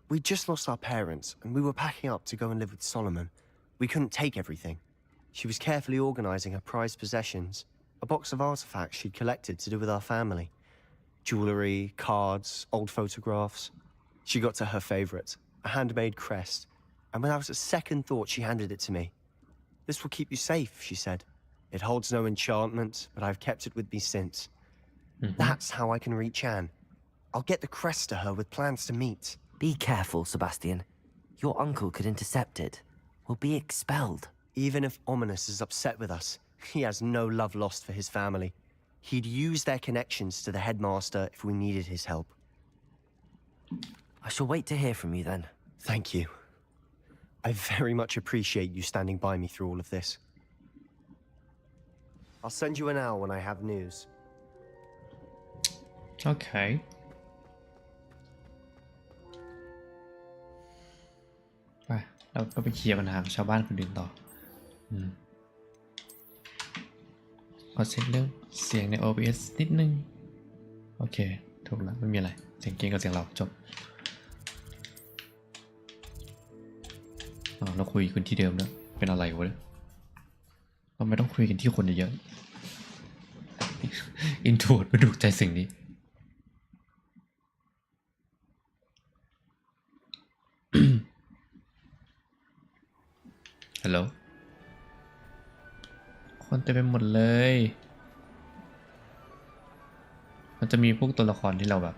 We just lost our parents, and we were packing up to go and live with Solomon. We couldn't take everything. She was carefully organizing her prized possessions, a box of artifacts she'd collected to do with our family. Jewelry, cards, old photographs. She got to her favorite, a handmade crest, and without a second thought she handed it to me. This will keep you safe, she said. It holds no enchantment, but I've kept it with me since. That's how I can reach Anne. I'll get the crest to her with plans to meet. Be careful, Sebastian. Your uncle could intercept it. We'll be expelled. Even if Ominous is upset with us, he has no love lost for his family. He'd use their connections to the headmaster if we needed his help. I shall wait to hear from you then. Thank you. I very much appreciate you standing by me through all of this. I'll send you an owl when I have news. Okay. ไปเราก็ไปเคลียร์ปัญหาชาวบ้านคนอื่นต่อขอเช็คเรื่องเสียงใน OBS นิดนึงโอเคถูกแล้วไม่มีอะไรเสียงเก่งกับเสียงเราจบเราคุยกันที่เดิมแล้วเป็นอะไรวะเนี่ยเราไม่ต้องคุยกันที่คนเยอะๆอินโทรดไม่ถูกใจสิ่งนี้ฮัลโหลคนเต็มไปหมดเลยมันจะมีพวกตัวละครที่เราแบบ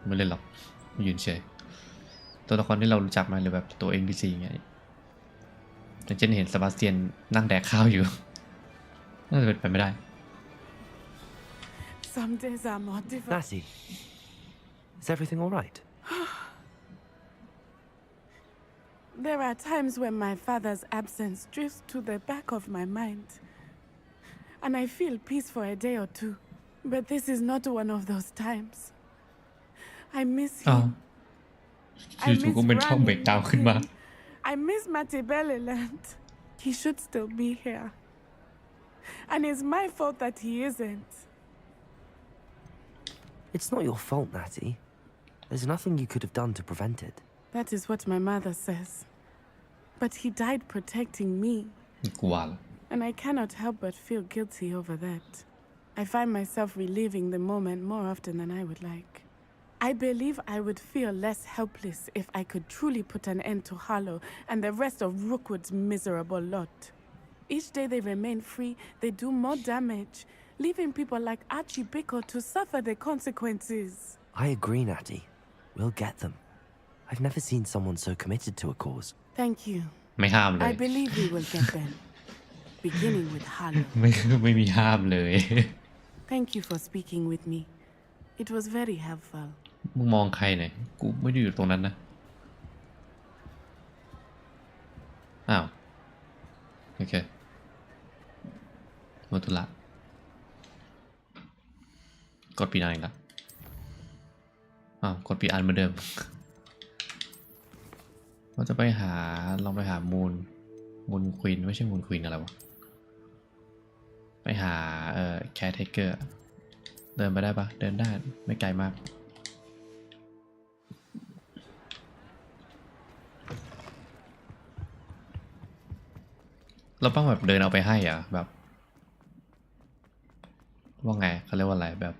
ไม่เล่นหรอกยืนเฉยตัวละครที่เรารู้จักมาหรือแบบตัว NPC อย่างเงี้ยอย่างเช่นเห็นซาบาสเตียนนั่งแดกข้าวอยู่น่าจะเป็นไปไม่ได้ Some days are more difficult. Lassie, is everything all right? There are times when my father's absence drifts to the back of my mind, and I feel peace for a day or two. But this is not one of those times. I miss อ้าว him. จู่ๆก็เป็นช่องเบรกดาวน์ขึ้นมา I miss Matibeleland. He should still be here. And it's my fault that he isn't. It's not your fault, Natty. There's nothing you could have done to prevent it. That is what my mother says. But he died protecting me. กลัวละ And I cannot help but feel guilty over that. I find myself reliving the moment more often than I would like. I believe I would feel less helpless if I could truly put an end to Harlow and the rest of Rookwood's miserable lot. Each day they remain free, they do more damage, leaving people like Archie Bickle to suffer the consequences. I agree, Natty. We'll get them. I've never seen someone so committed to a cause. Thank you. ไม่ห้ามเลย I believe we will get them. Beginning with Harlow. ไม่มีห้ามเลย Thank you for speaking with me. It was very helpful. มึงมองใครเนี่ยกูไม่ได้อยู่ตรงนั้นนะอ้าวโอเคหมดธุระกดปีนานอีกแล้วอ้าวกดปีอันเหมือนเดิมเราจะไปหาลองไปหามูนควีนไม่ใช่มูนควีนอะไรวะไปหาแคทเทเกอร์เดินไปได้ปะเดินได้ไม่ไกลมากเราต้องแบบเดินเอาไปให้อ่ะแบบว่าไงเขาเรียกว่าอะไรแบบ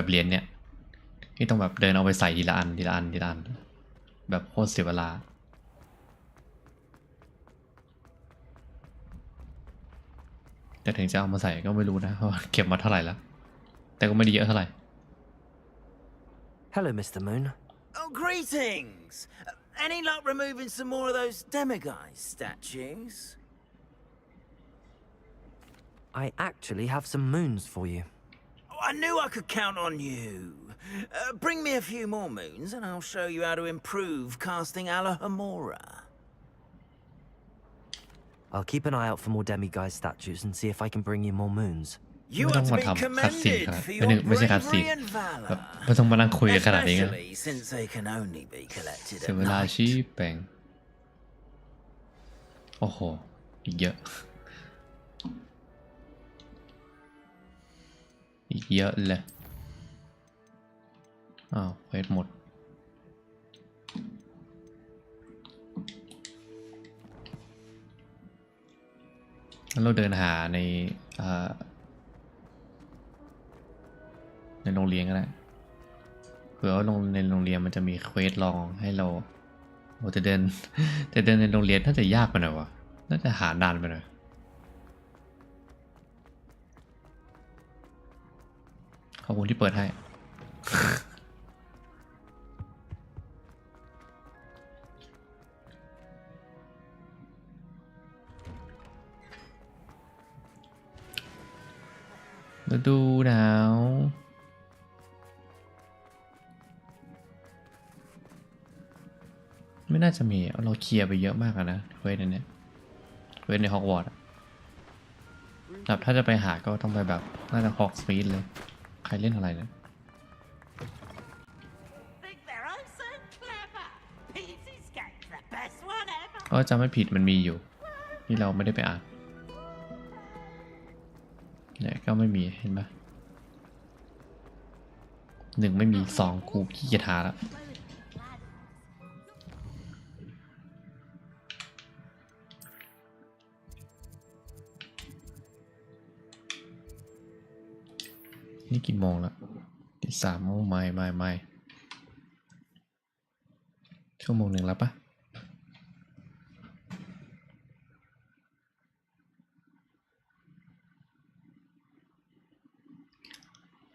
เหรียญเนี่ยที่ต้องแบบเดินเอาไปใส่ทีละอันทีละอันทีละอันแบบโคตรเสียเวลาแต่ถึงจะเอามาใส่ก็ไม่รู้นะเพราะเก็บมาเท่าไหร่แล้วแต่ก็ไม่ได้เยอะเท่าไหร่ Hello, Mr. Moon. Oh, greetings! Any luck removing some more of those demiguise statues? I actually have some moons for you. Oh, I knew I could count on you. Bring me a few more moons and I'll show you how to improve casting Alohomora. I'll keep an eye out for more demiguise statues and see if I can bring you more moons. You ไม่ต้อ are ง to มา be ทำคัดซีน commended ขนาด for ไม่ your ไม่ใช่คัดซีน bravery and แบบ valor. ไม่ต้องมานั่งคุยกันขนาดนี้ไง Especially since they can only be collected เสีย at เวลา night. ชี้แปงโอ้โหอีกเยอะอีกเยอะเลยอ้าวเควสหมดงั้นเราเดินหาในโรงเรียนก็ได้เผื่อว่าในโรงเรียนมันจะมีเควสลองให้เราจะเดินในโรงเรียนน่าจะยากไปหน่อยวะน่าจะหานานไปหน่อยขอบคุณที่เปิดให้ ฤดูหนาวไม่น่าจะมีเราเคลียร์ไปเยอะมากนะเควสในนี้เควสในฮอกวอตส์แบบถ้าจะไปหาก็ต้องไปแบบน่าจะฮอกสปีดเลยใครเล่นอะไรเนี่ย Think they're oh so clever. Peasy's game's the best one ever. ก็จำไม่ผิดมันมีอยู่ที่เราไม่ได้ไปอ่านเนี่ยก็ไม่มีเห็นปะ1ไม่มี2กูขี้เกียจหาแล้วนี่กี่โมงแล้วตี 3โอ้ไม่ชั่วโมงหนึ่งแล้วปะ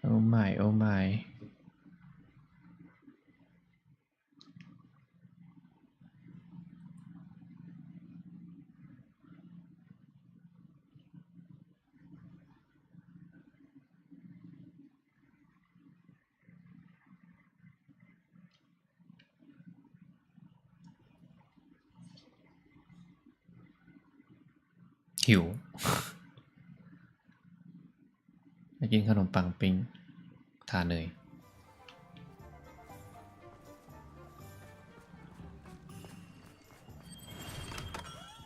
โอ้ไม่ หิวไปกินขนมปังปิ้งทาเนย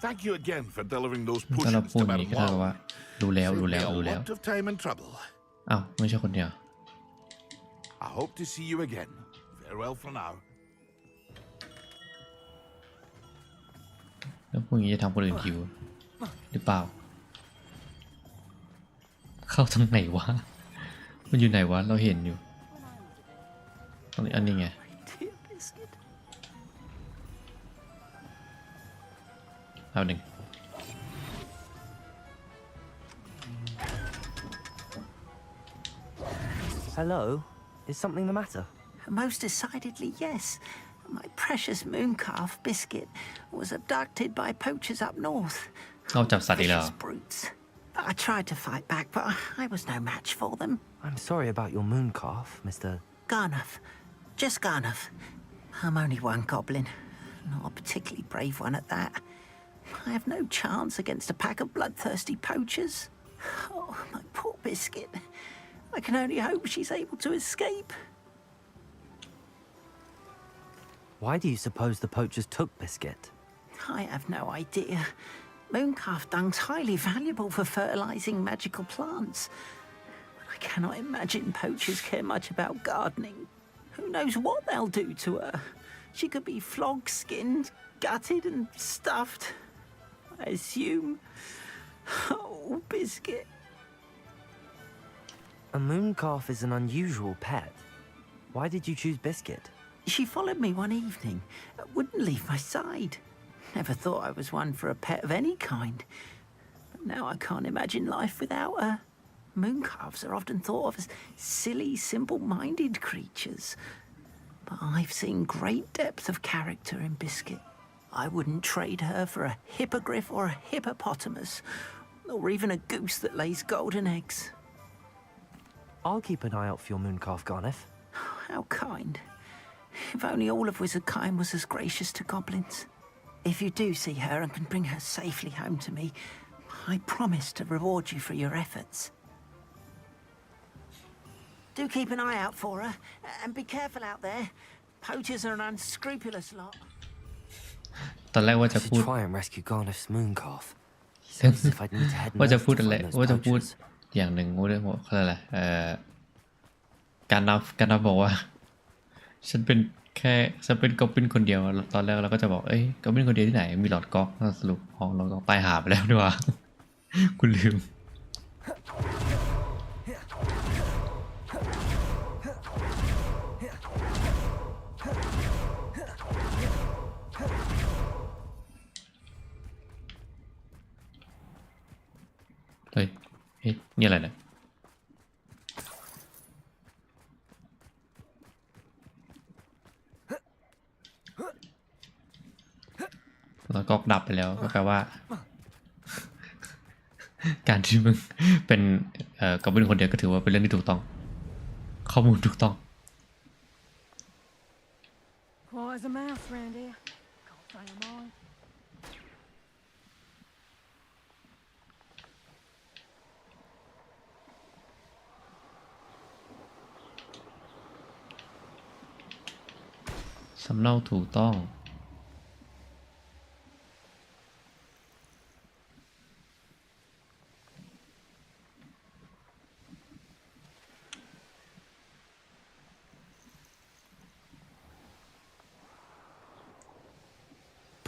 Thank you again for delivering those ถ้าเรา potions พูด to อย่าง Madame นี้ก็เท่ากับ Wong. ว่ารู้แล้ว Saved รู้ me แล้ว a รู้แล้ว lot of time and trouble. อ้าวไม่ใช่คนเดียว I hope to see you again. Farewell for now. แล้วพวกนี้จะทำคนอื่นหิวหรือเปล่า เข้าทางไหนวะ มันอยู่ไหนวะ เราเห็นอยู่ตรงนี้อันนี้ไง เอาหนึ่ง Hello? Is something the matter? Most decidedly, yes. My precious moon calf, Biscuit, was abducted by poachers up north. เขาจับสัตว์อีกแล้ว Vicious brutes. I tried to fight back, but I was no match for them. I'm sorry about your moon calf, Mr. Garnuff. Just Garnuff. I'm only one goblin. Not a particularly brave one at that. I have no chance against a pack of bloodthirsty poachers. Oh, my poor Biscuit. I can only hope she's able to escape. Why do you suppose the poachers took Biscuit? I have no idea. Mooncalf dung's highly valuable for fertilizing magical plants. But I cannot imagine poachers care much about gardening. Who knows what they'll do to her? She could be flogged, skinned, gutted, and stuffed. I assume. Oh, Biscuit. A moon calf is an unusual pet. Why did you choose Biscuit? She followed me one evening, wouldn't leave my side. Never thought I was one for a pet of any kind. But now I can't imagine life without her. Mooncalves are often thought of as silly, simple-minded creatures. But I've seen great depth of character in Biscuit. I wouldn't trade her for a hippogriff or a hippopotamus, or even a goose that lays golden eggs. I'll keep an eye out for your moon calf, Garniff. How kind. If only all of Wizardkind was as gracious to goblins. If you do see her and can bring her safely home to me, I promise to reward you for your efforts. Do keep an eye out for her, and be careful out there. Poachers are an unscrupulous lot. ตอนแรกว่า I จะ should พูด try and rescue Garniff's moon calf. He sounds as if I'd need to head ว่าจะ north พูด to อะไร find those ว่าจะพูด poachers. อย่างหนึ่งว่าเรื่องเขาเรียกอะไรการนับบอกว่า ฉันเป็นกอบบินคนเดียวตอนแรกเราก็จะบอกเอ้ยกอบบินคนเดียวที่ไหนมีหลอดก๊อกสรุปห้องหลอดก๊อกตายหาไปแล้วด้วยวะ คุณลืมเฮ้ยนี่อะไรเนี่ยแล้วก็ดับไปแล้วก็แปลว่า การที่มึงเป็นกอบลินคนเดียวก็ถือว่าเป็นเรื่องที่ถูกต้องข้อมูลถูกต้อง Quiet as a mouse round here. Can't say I'm on. สำเนาถูกต้อง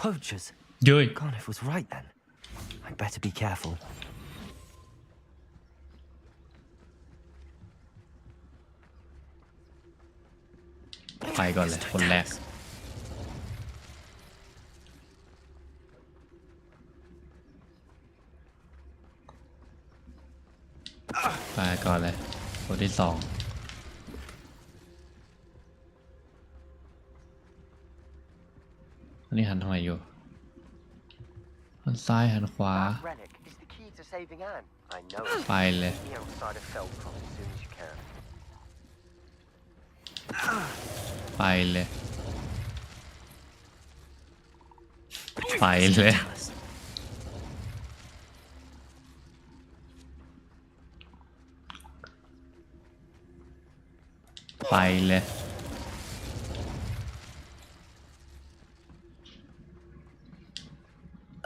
Poachers. เย้ย Garniff was right then. I'd better be careful. ไปก่อนเลยคนแรกไปก่อนเลยคนที่สองอันนี้หันทางไหนอยู่หันซ้ายหันขวา That relic is the key to saving Anne. I know it. ไปเลย Be outside of Feldcroft as soon as you can. ไปเลย ไปเลย เลย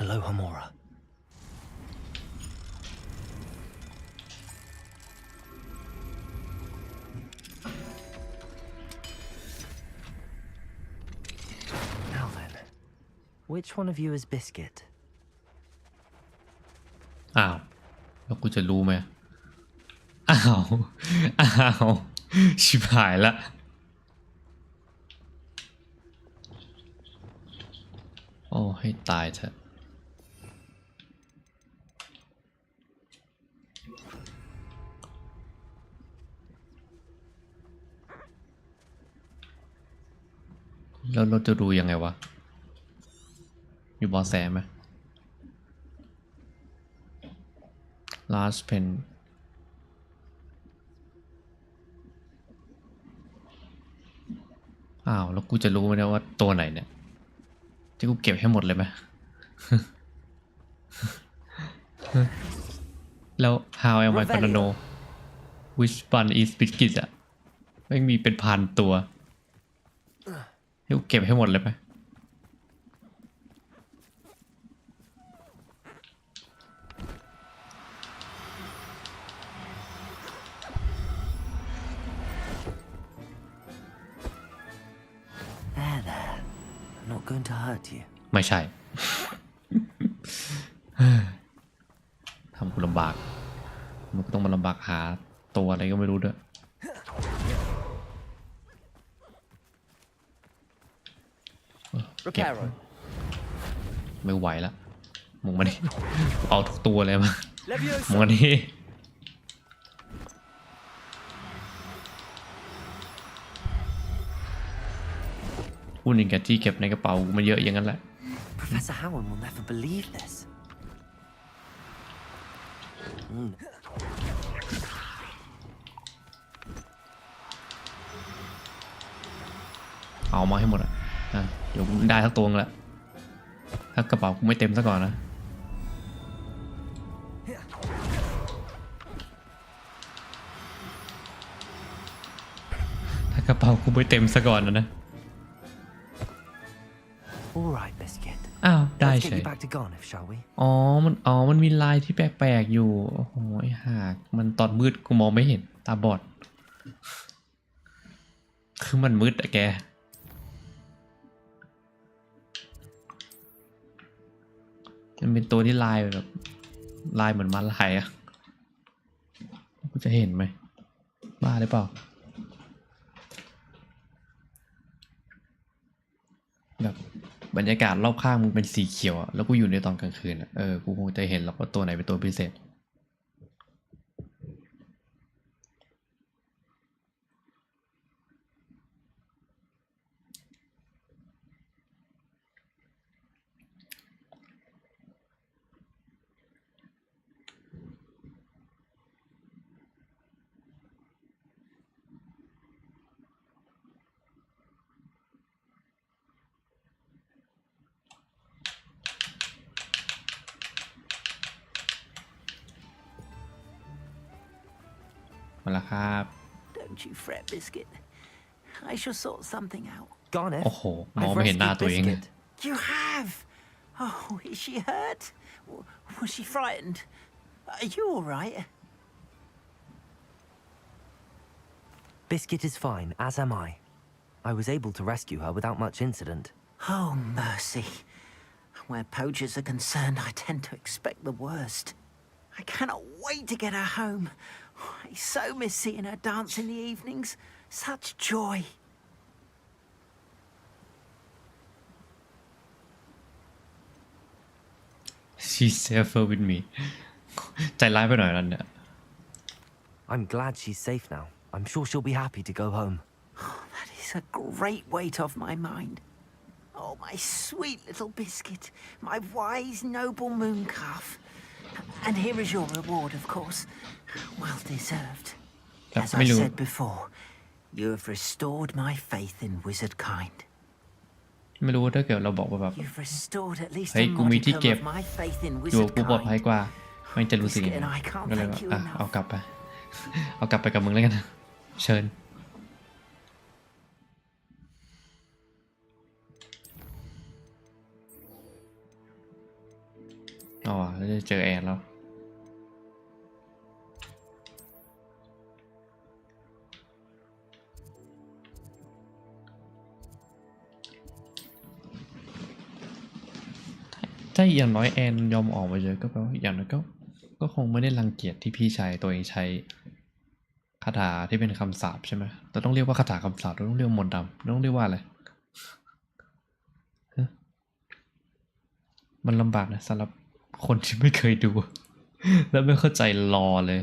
Aloha Mora. Now then, which one of you is Biscuit? อ้าวแล้วกูจะรู้ไหมอ้าว ชิบหายละโอ้ให้ตายเถอะแล้วเราจะรู้ยังไงวะมีเบาะแสไหม last pen อ้าวแล้วกูจะรู้ไหมนะว่าตัวไหนเนี่ยที่กูเก็บให้หมดเลยไหม แล้ว how am I gonna know which one is biscuit อะไม่มีเป็นพันตัวให้กูเก็บให้หมดเลยไหม There. I'm not going to hurt you. ไม่ใช่ ทำกูลำบากมันก็ต้องมาลำบากหาตัวอะไรก็ไม่รู้ด้วยเก็บไม่ไหวละมึงมาดิเอาทุกตัวเลยมามึงมาดิพูดอย่างกับที่เก็บในกระเป๋ามันเยอะอย่างนั้นแหละ Professor Howard will never believe this. เอามาให้หมดอ่ะเดี๋ยวได้ทั้งตัวแล้วถ้ากระเป๋ากูไม่เต็มซะก่อนนะถ้ากระเป๋ากูไม่เต็มซะก่อนนะ All right, Biscuit. อ้าวได้ Let's เฉ get ย you back to Garniff, shall we? มันมีลายที่แปลกๆอยู่โอ้โหไอ้ห่ามันตอนมืดกูมองไม่เห็นตาบอดคือมันมืดอะแกมันเป็นตัวที่ลายแบบลายเหมือนม้าลายอะกูจะเห็นไหมบ้าหรือเปล่าแบบบรรยากาศรอบข้างมึงเป็นสีเขียวแล้วกูอยู่ในตอนกลางคืนกูคงจะเห็นหรอกว่าตัวไหนเป็นตัวพิเศษมาแล้วครับ Don't you fret, Biscuit. I shall sort something out. Garniff, โอ้โหมอง I've ไม่เห็นหน้า rescued ตัวเอง Biscuit. You have? Oh, is she hurt? Was she frightened? Are you all right? Biscuit is fine, as am I. I was able to rescue her without much incident. Oh, mercy. Where poachers are concerned, I tend to expect the worst. I cannot wait to get her home. I so miss seeing her dance in the evenings. Such joy. She's safer with me ใจร้ายไปหน่อยนั่นเนี่ย I'm glad she's safe now. I'm sure she'll be happy to go home. Oh, that is a great weight off my mind. Oh, my sweet little Biscuit, my wise, noble moon calf. And here is your reward, of course. Well deserved. As I said before, you have restored my faith in wizard kind. ไม่รู้ถ้าเกิดเราบอกว่าแบบ You've restored at least เฮ้ย a กูมีที่ modicum เก็บ of my faith in อยู่ wizard กูปลอดภัย kind. กว่าไม่จะรู้สึกยังไงก็เลยว่าเอากลับไป เอากลับไปกับมึงแล้วกันเชิญ อ๋อแล้วจะเจอแอนแล้วถ้าอย่างน้อยแอนยอมออกมาเยอะก็แปลว่าอย่างน้อยก็คงไม่ได้รังเกียจที่พี่ชายตัวเองใช้คาถาที่เป็นคำสาปใช่ไหมเราต้องเรียกว่าคาถาคำสาปเราต้องเรียกมนต์ดำเราต้องเรียกว่าอะไรมันลำบากนะสำหรับคนที่ไม่เคยดู แล้วไม่เข้าใจรอเลย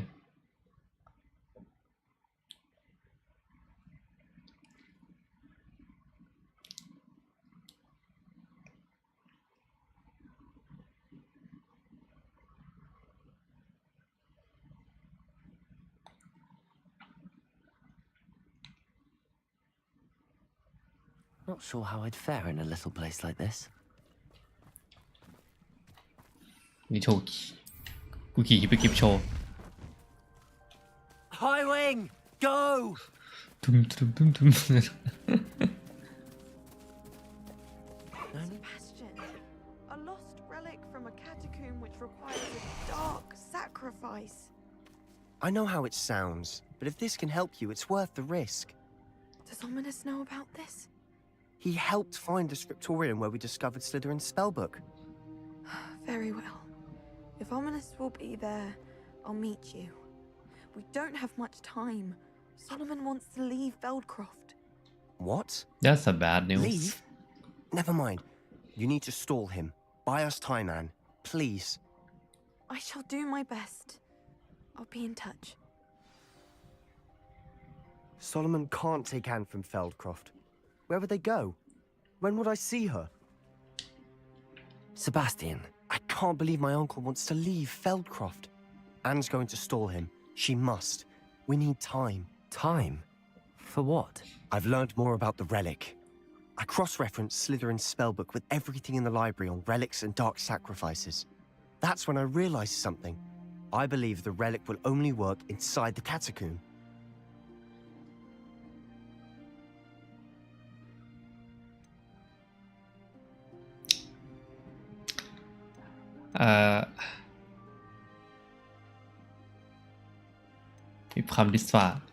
Not sure how I'd fare in a little place like this. นี่โชว์กูขี่ไปเก็บโชว์ High wing, go! ทุ่ม Sebastian, a lost relic from a catacomb which requires a dark sacrifice. I know how it sounds, but if this can help you, it's worth the risk. Does Ominous know about this? He helped find the scriptorium where we discovered Slytherin's spellbook. Very well. If Ominous will be there, I'll meet you. We don't have much time. Solomon wants to leave Feldcroft. What? That's a bad news. Leave? Never mind. You need to stall him. Buy us time, Anne. Please. I shall do my best. I'll be in touch. Solomon can't take Anne from Feldcroft. Where would they go? When would I see her? Sebastian. I can't believe my uncle wants to leave Feldcroft. Anne's going to stall him. She must. We need time. Time? For what? I've learned more about the relic. I cross-referenced Slytherin's spellbook with everything in the library on relics and dark sacrifices. That's when I realized something. I believe the relic will only work inside the catacomb.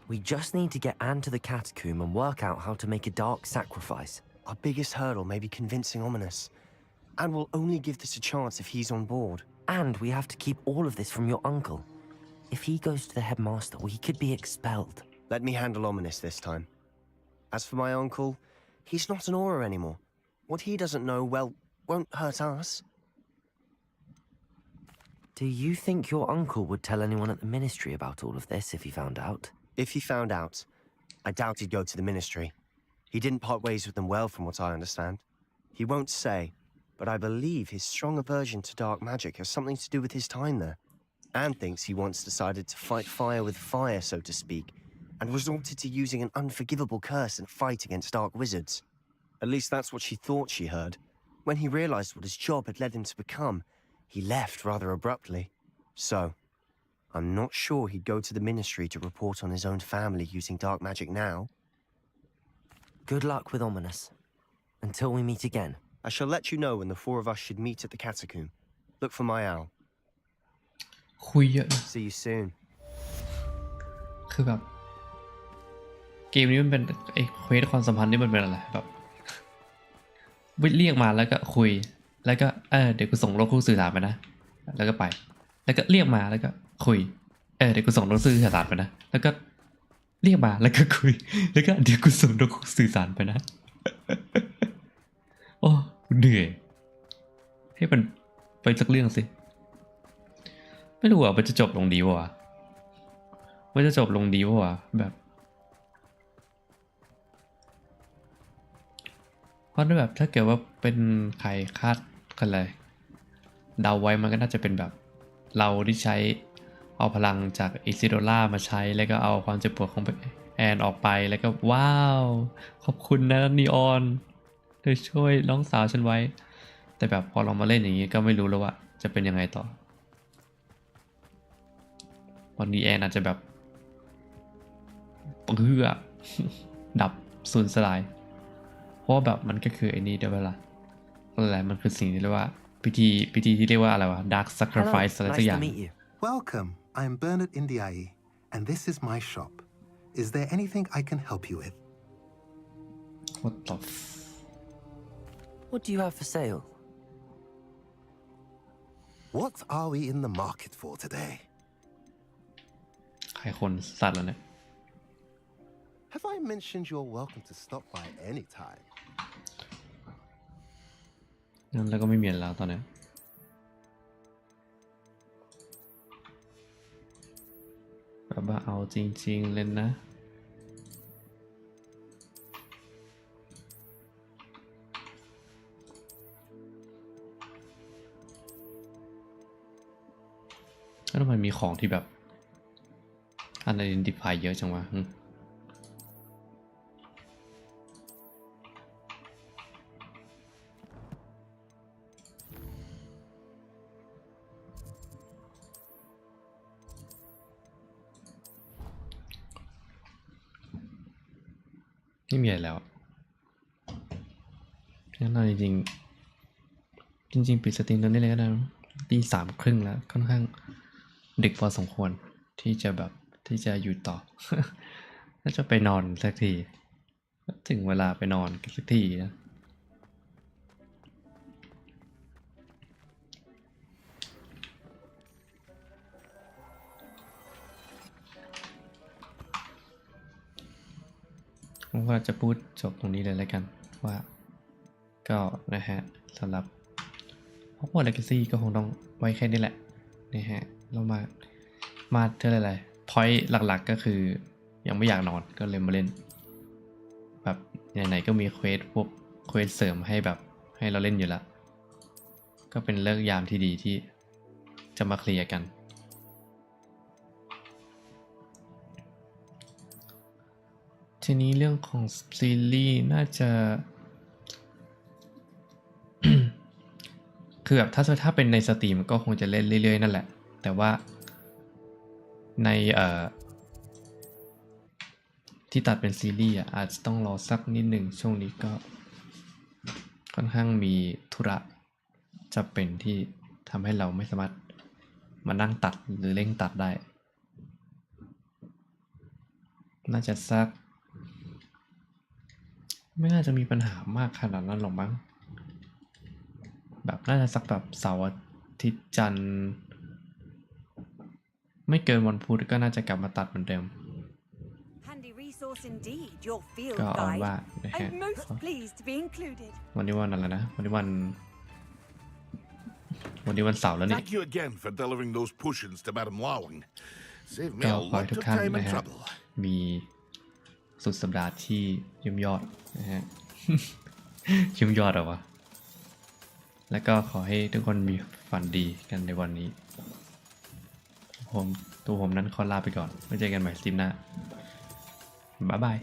We just need to get Anne to the catacomb and work out how to make a dark sacrifice. Our biggest hurdle may be convincing Ominous. Anne will only give this a chance if he's on board. And we have to keep all of this from your uncle. If he goes to the headmaster, he could be expelled. Let me handle Ominous this time. As for my uncle, he's not an Auror anymore. What he doesn't know, well, won't hurt us. Do you think your uncle would tell anyone at the ministry about all of this if he found out? If he found out, I doubt he'd go to the ministry. He didn't part ways with them well, from what I understand. He won't say, but I believe his strong aversion to dark magic has something to do with his time there. Anne thinks he once decided to fight fire with fire, so to speak, and resorted to using an unforgivable curse in a fight against dark wizards. At least that's what she thought she heard. When he realized what his job had led him to become, he left rather abruptly. So, I'm not sure he'd go to the ministry to report on his own family using dark magic now. Good luck with Ominous. Until we meet again. I shall let you know when the four of us should meet at the catacomb. Look for my owl. คุยเยอะนะ See you soon. คือแบบเกมนี้มันเป็นไอ้เควสความสัมพันธ์นี่มันเป็นอะไรแบบเรียกมาแล้วก็คุยแล้วก็เดี๋ยวกูส่งรถคู่สื่อสารไปนะแล้วก็ไปแล้วก็เรียกมาแล้วก็คุยเดี๋ยวกูส่งรถสื่อสารไปนะแล้วก็เรียกมาแล้วก็คุยแล้วก็เดี๋ยวกูส่งรถคู่สื่อสารไปนะโอ้เหนื่อยให้มันไปสักเรื่องสิไม่รู้ว่ามันจะจบลงดีวะมันจะจบลงดีวะแบบเพราะแบบถ้าเกิดว่าเป็นใครคาดกันเลยเดาไว้มันก็น่าจะเป็นแบบเราที่ใช้เอาพลังจากอิซิโดล่ามาใช้แล้วก็เอาความเจ็บปวดของแอนออกไปแล้วก็ว้าวขอบคุณนะนีออนเธอช่วยน้องสาวฉันไว้แต่แบบพอเรามาเล่นอย่างนี้ก็ไม่รู้แล้วว่าจะเป็นยังไงต่อวันนี้แอนอาจจะแบบเพื่อดับสูญสลายเพราะว่าแบบมันก็คือไอ้นี่เดี๋ยวเวลาอะไรมันคือสิ่งที่เรียกว่า พิธีที่เรียกว่าอะไรวะ Dark Sacrifice อะไรสักอย่าง Welcome. I'm Bernard Indiaye, and this is my shop. Is there anything I can help you with? What the What do you have for sale? What are we in the market for today? ใครคนสัตว์แล้วเนี่ย Have I mentioned you're welcome to stop by any time? งั้นแล้วก็ไม่มีแล้วตอนนี้แบบว่าเอาจริงๆเลยนะแล้วมันมีของที่แบบunidentified เยอะจังวะไม่มีอะไรแล้วงั้นเราจริงปิดสตรีมตอนนี้เลยก็ได้ตี 3:30แล้วค่อนข้างดึกพอสมควรที่จะอยู่ต่อ แล้วจะไปนอนสักทีถึงเวลาไปนอนสักทีนะผมก็จะพูดจบตรงนี้เลยแล้วกันว่าก็นะฮะสำหรับ Hogwarts Legacy ก็คงต้องไว้แค่นี้แหละนะฮะเรามาเท่าไหร่พอยต์หลักๆก็คือยังไม่อยากนอนก็เลยมาเล่นแบบไหนๆก็มีเควสพวกเควสเสริมให้แบบให้เราเล่นอยู่แล้วก็เป็นเลิกยามที่ดีที่จะมาเคลียร์กันทีนี้เรื่องของซีรีส์น่าจะ คือแบบถ้าเป็นในสตรีมก็คงจะเล่นเรื่อยๆนั่นแหละแต่ว่าในที่ตัดเป็นซีรีส์อาจจะต้องรอสักนิดหนึ่งช่วงนี้ก็ค่อนข้างมีธุระจะเป็นที่ทำให้เราไม่สามารถมานั่งตัดหรือเร่งตัดได้น่าจะสักไม่น่าจะมีปัญหามากขนาดนั้นหรอกมั้งแบบน่าจะสักแบบเสาร์อาทิตย์จันทร์ไม่เกินวันพุธก็น่าจะกลับมาตัดเหมือนเดิมก็เอาว่านะฮะวันนี้วันอะไรนะวันนี้วันเสาร์แล้วนี่ Thank you again for delivering those potions to Madame Lawing. Saved me ก็ a ขอให้ lot ทุ of กท่าน time นะ and ฮะ trouble. มีสุดสัปดาห์ที่เยี่ยมยอดนะฮะ เยี่ยมยอดเหรอวะแล้วก็ขอให้ทุกคนมีฝันดีกันในวันนี้ตัวผมนั้นขอลาไปก่อนไว้เจอกันใหม่สตรีมหน้าบ๊ายบาย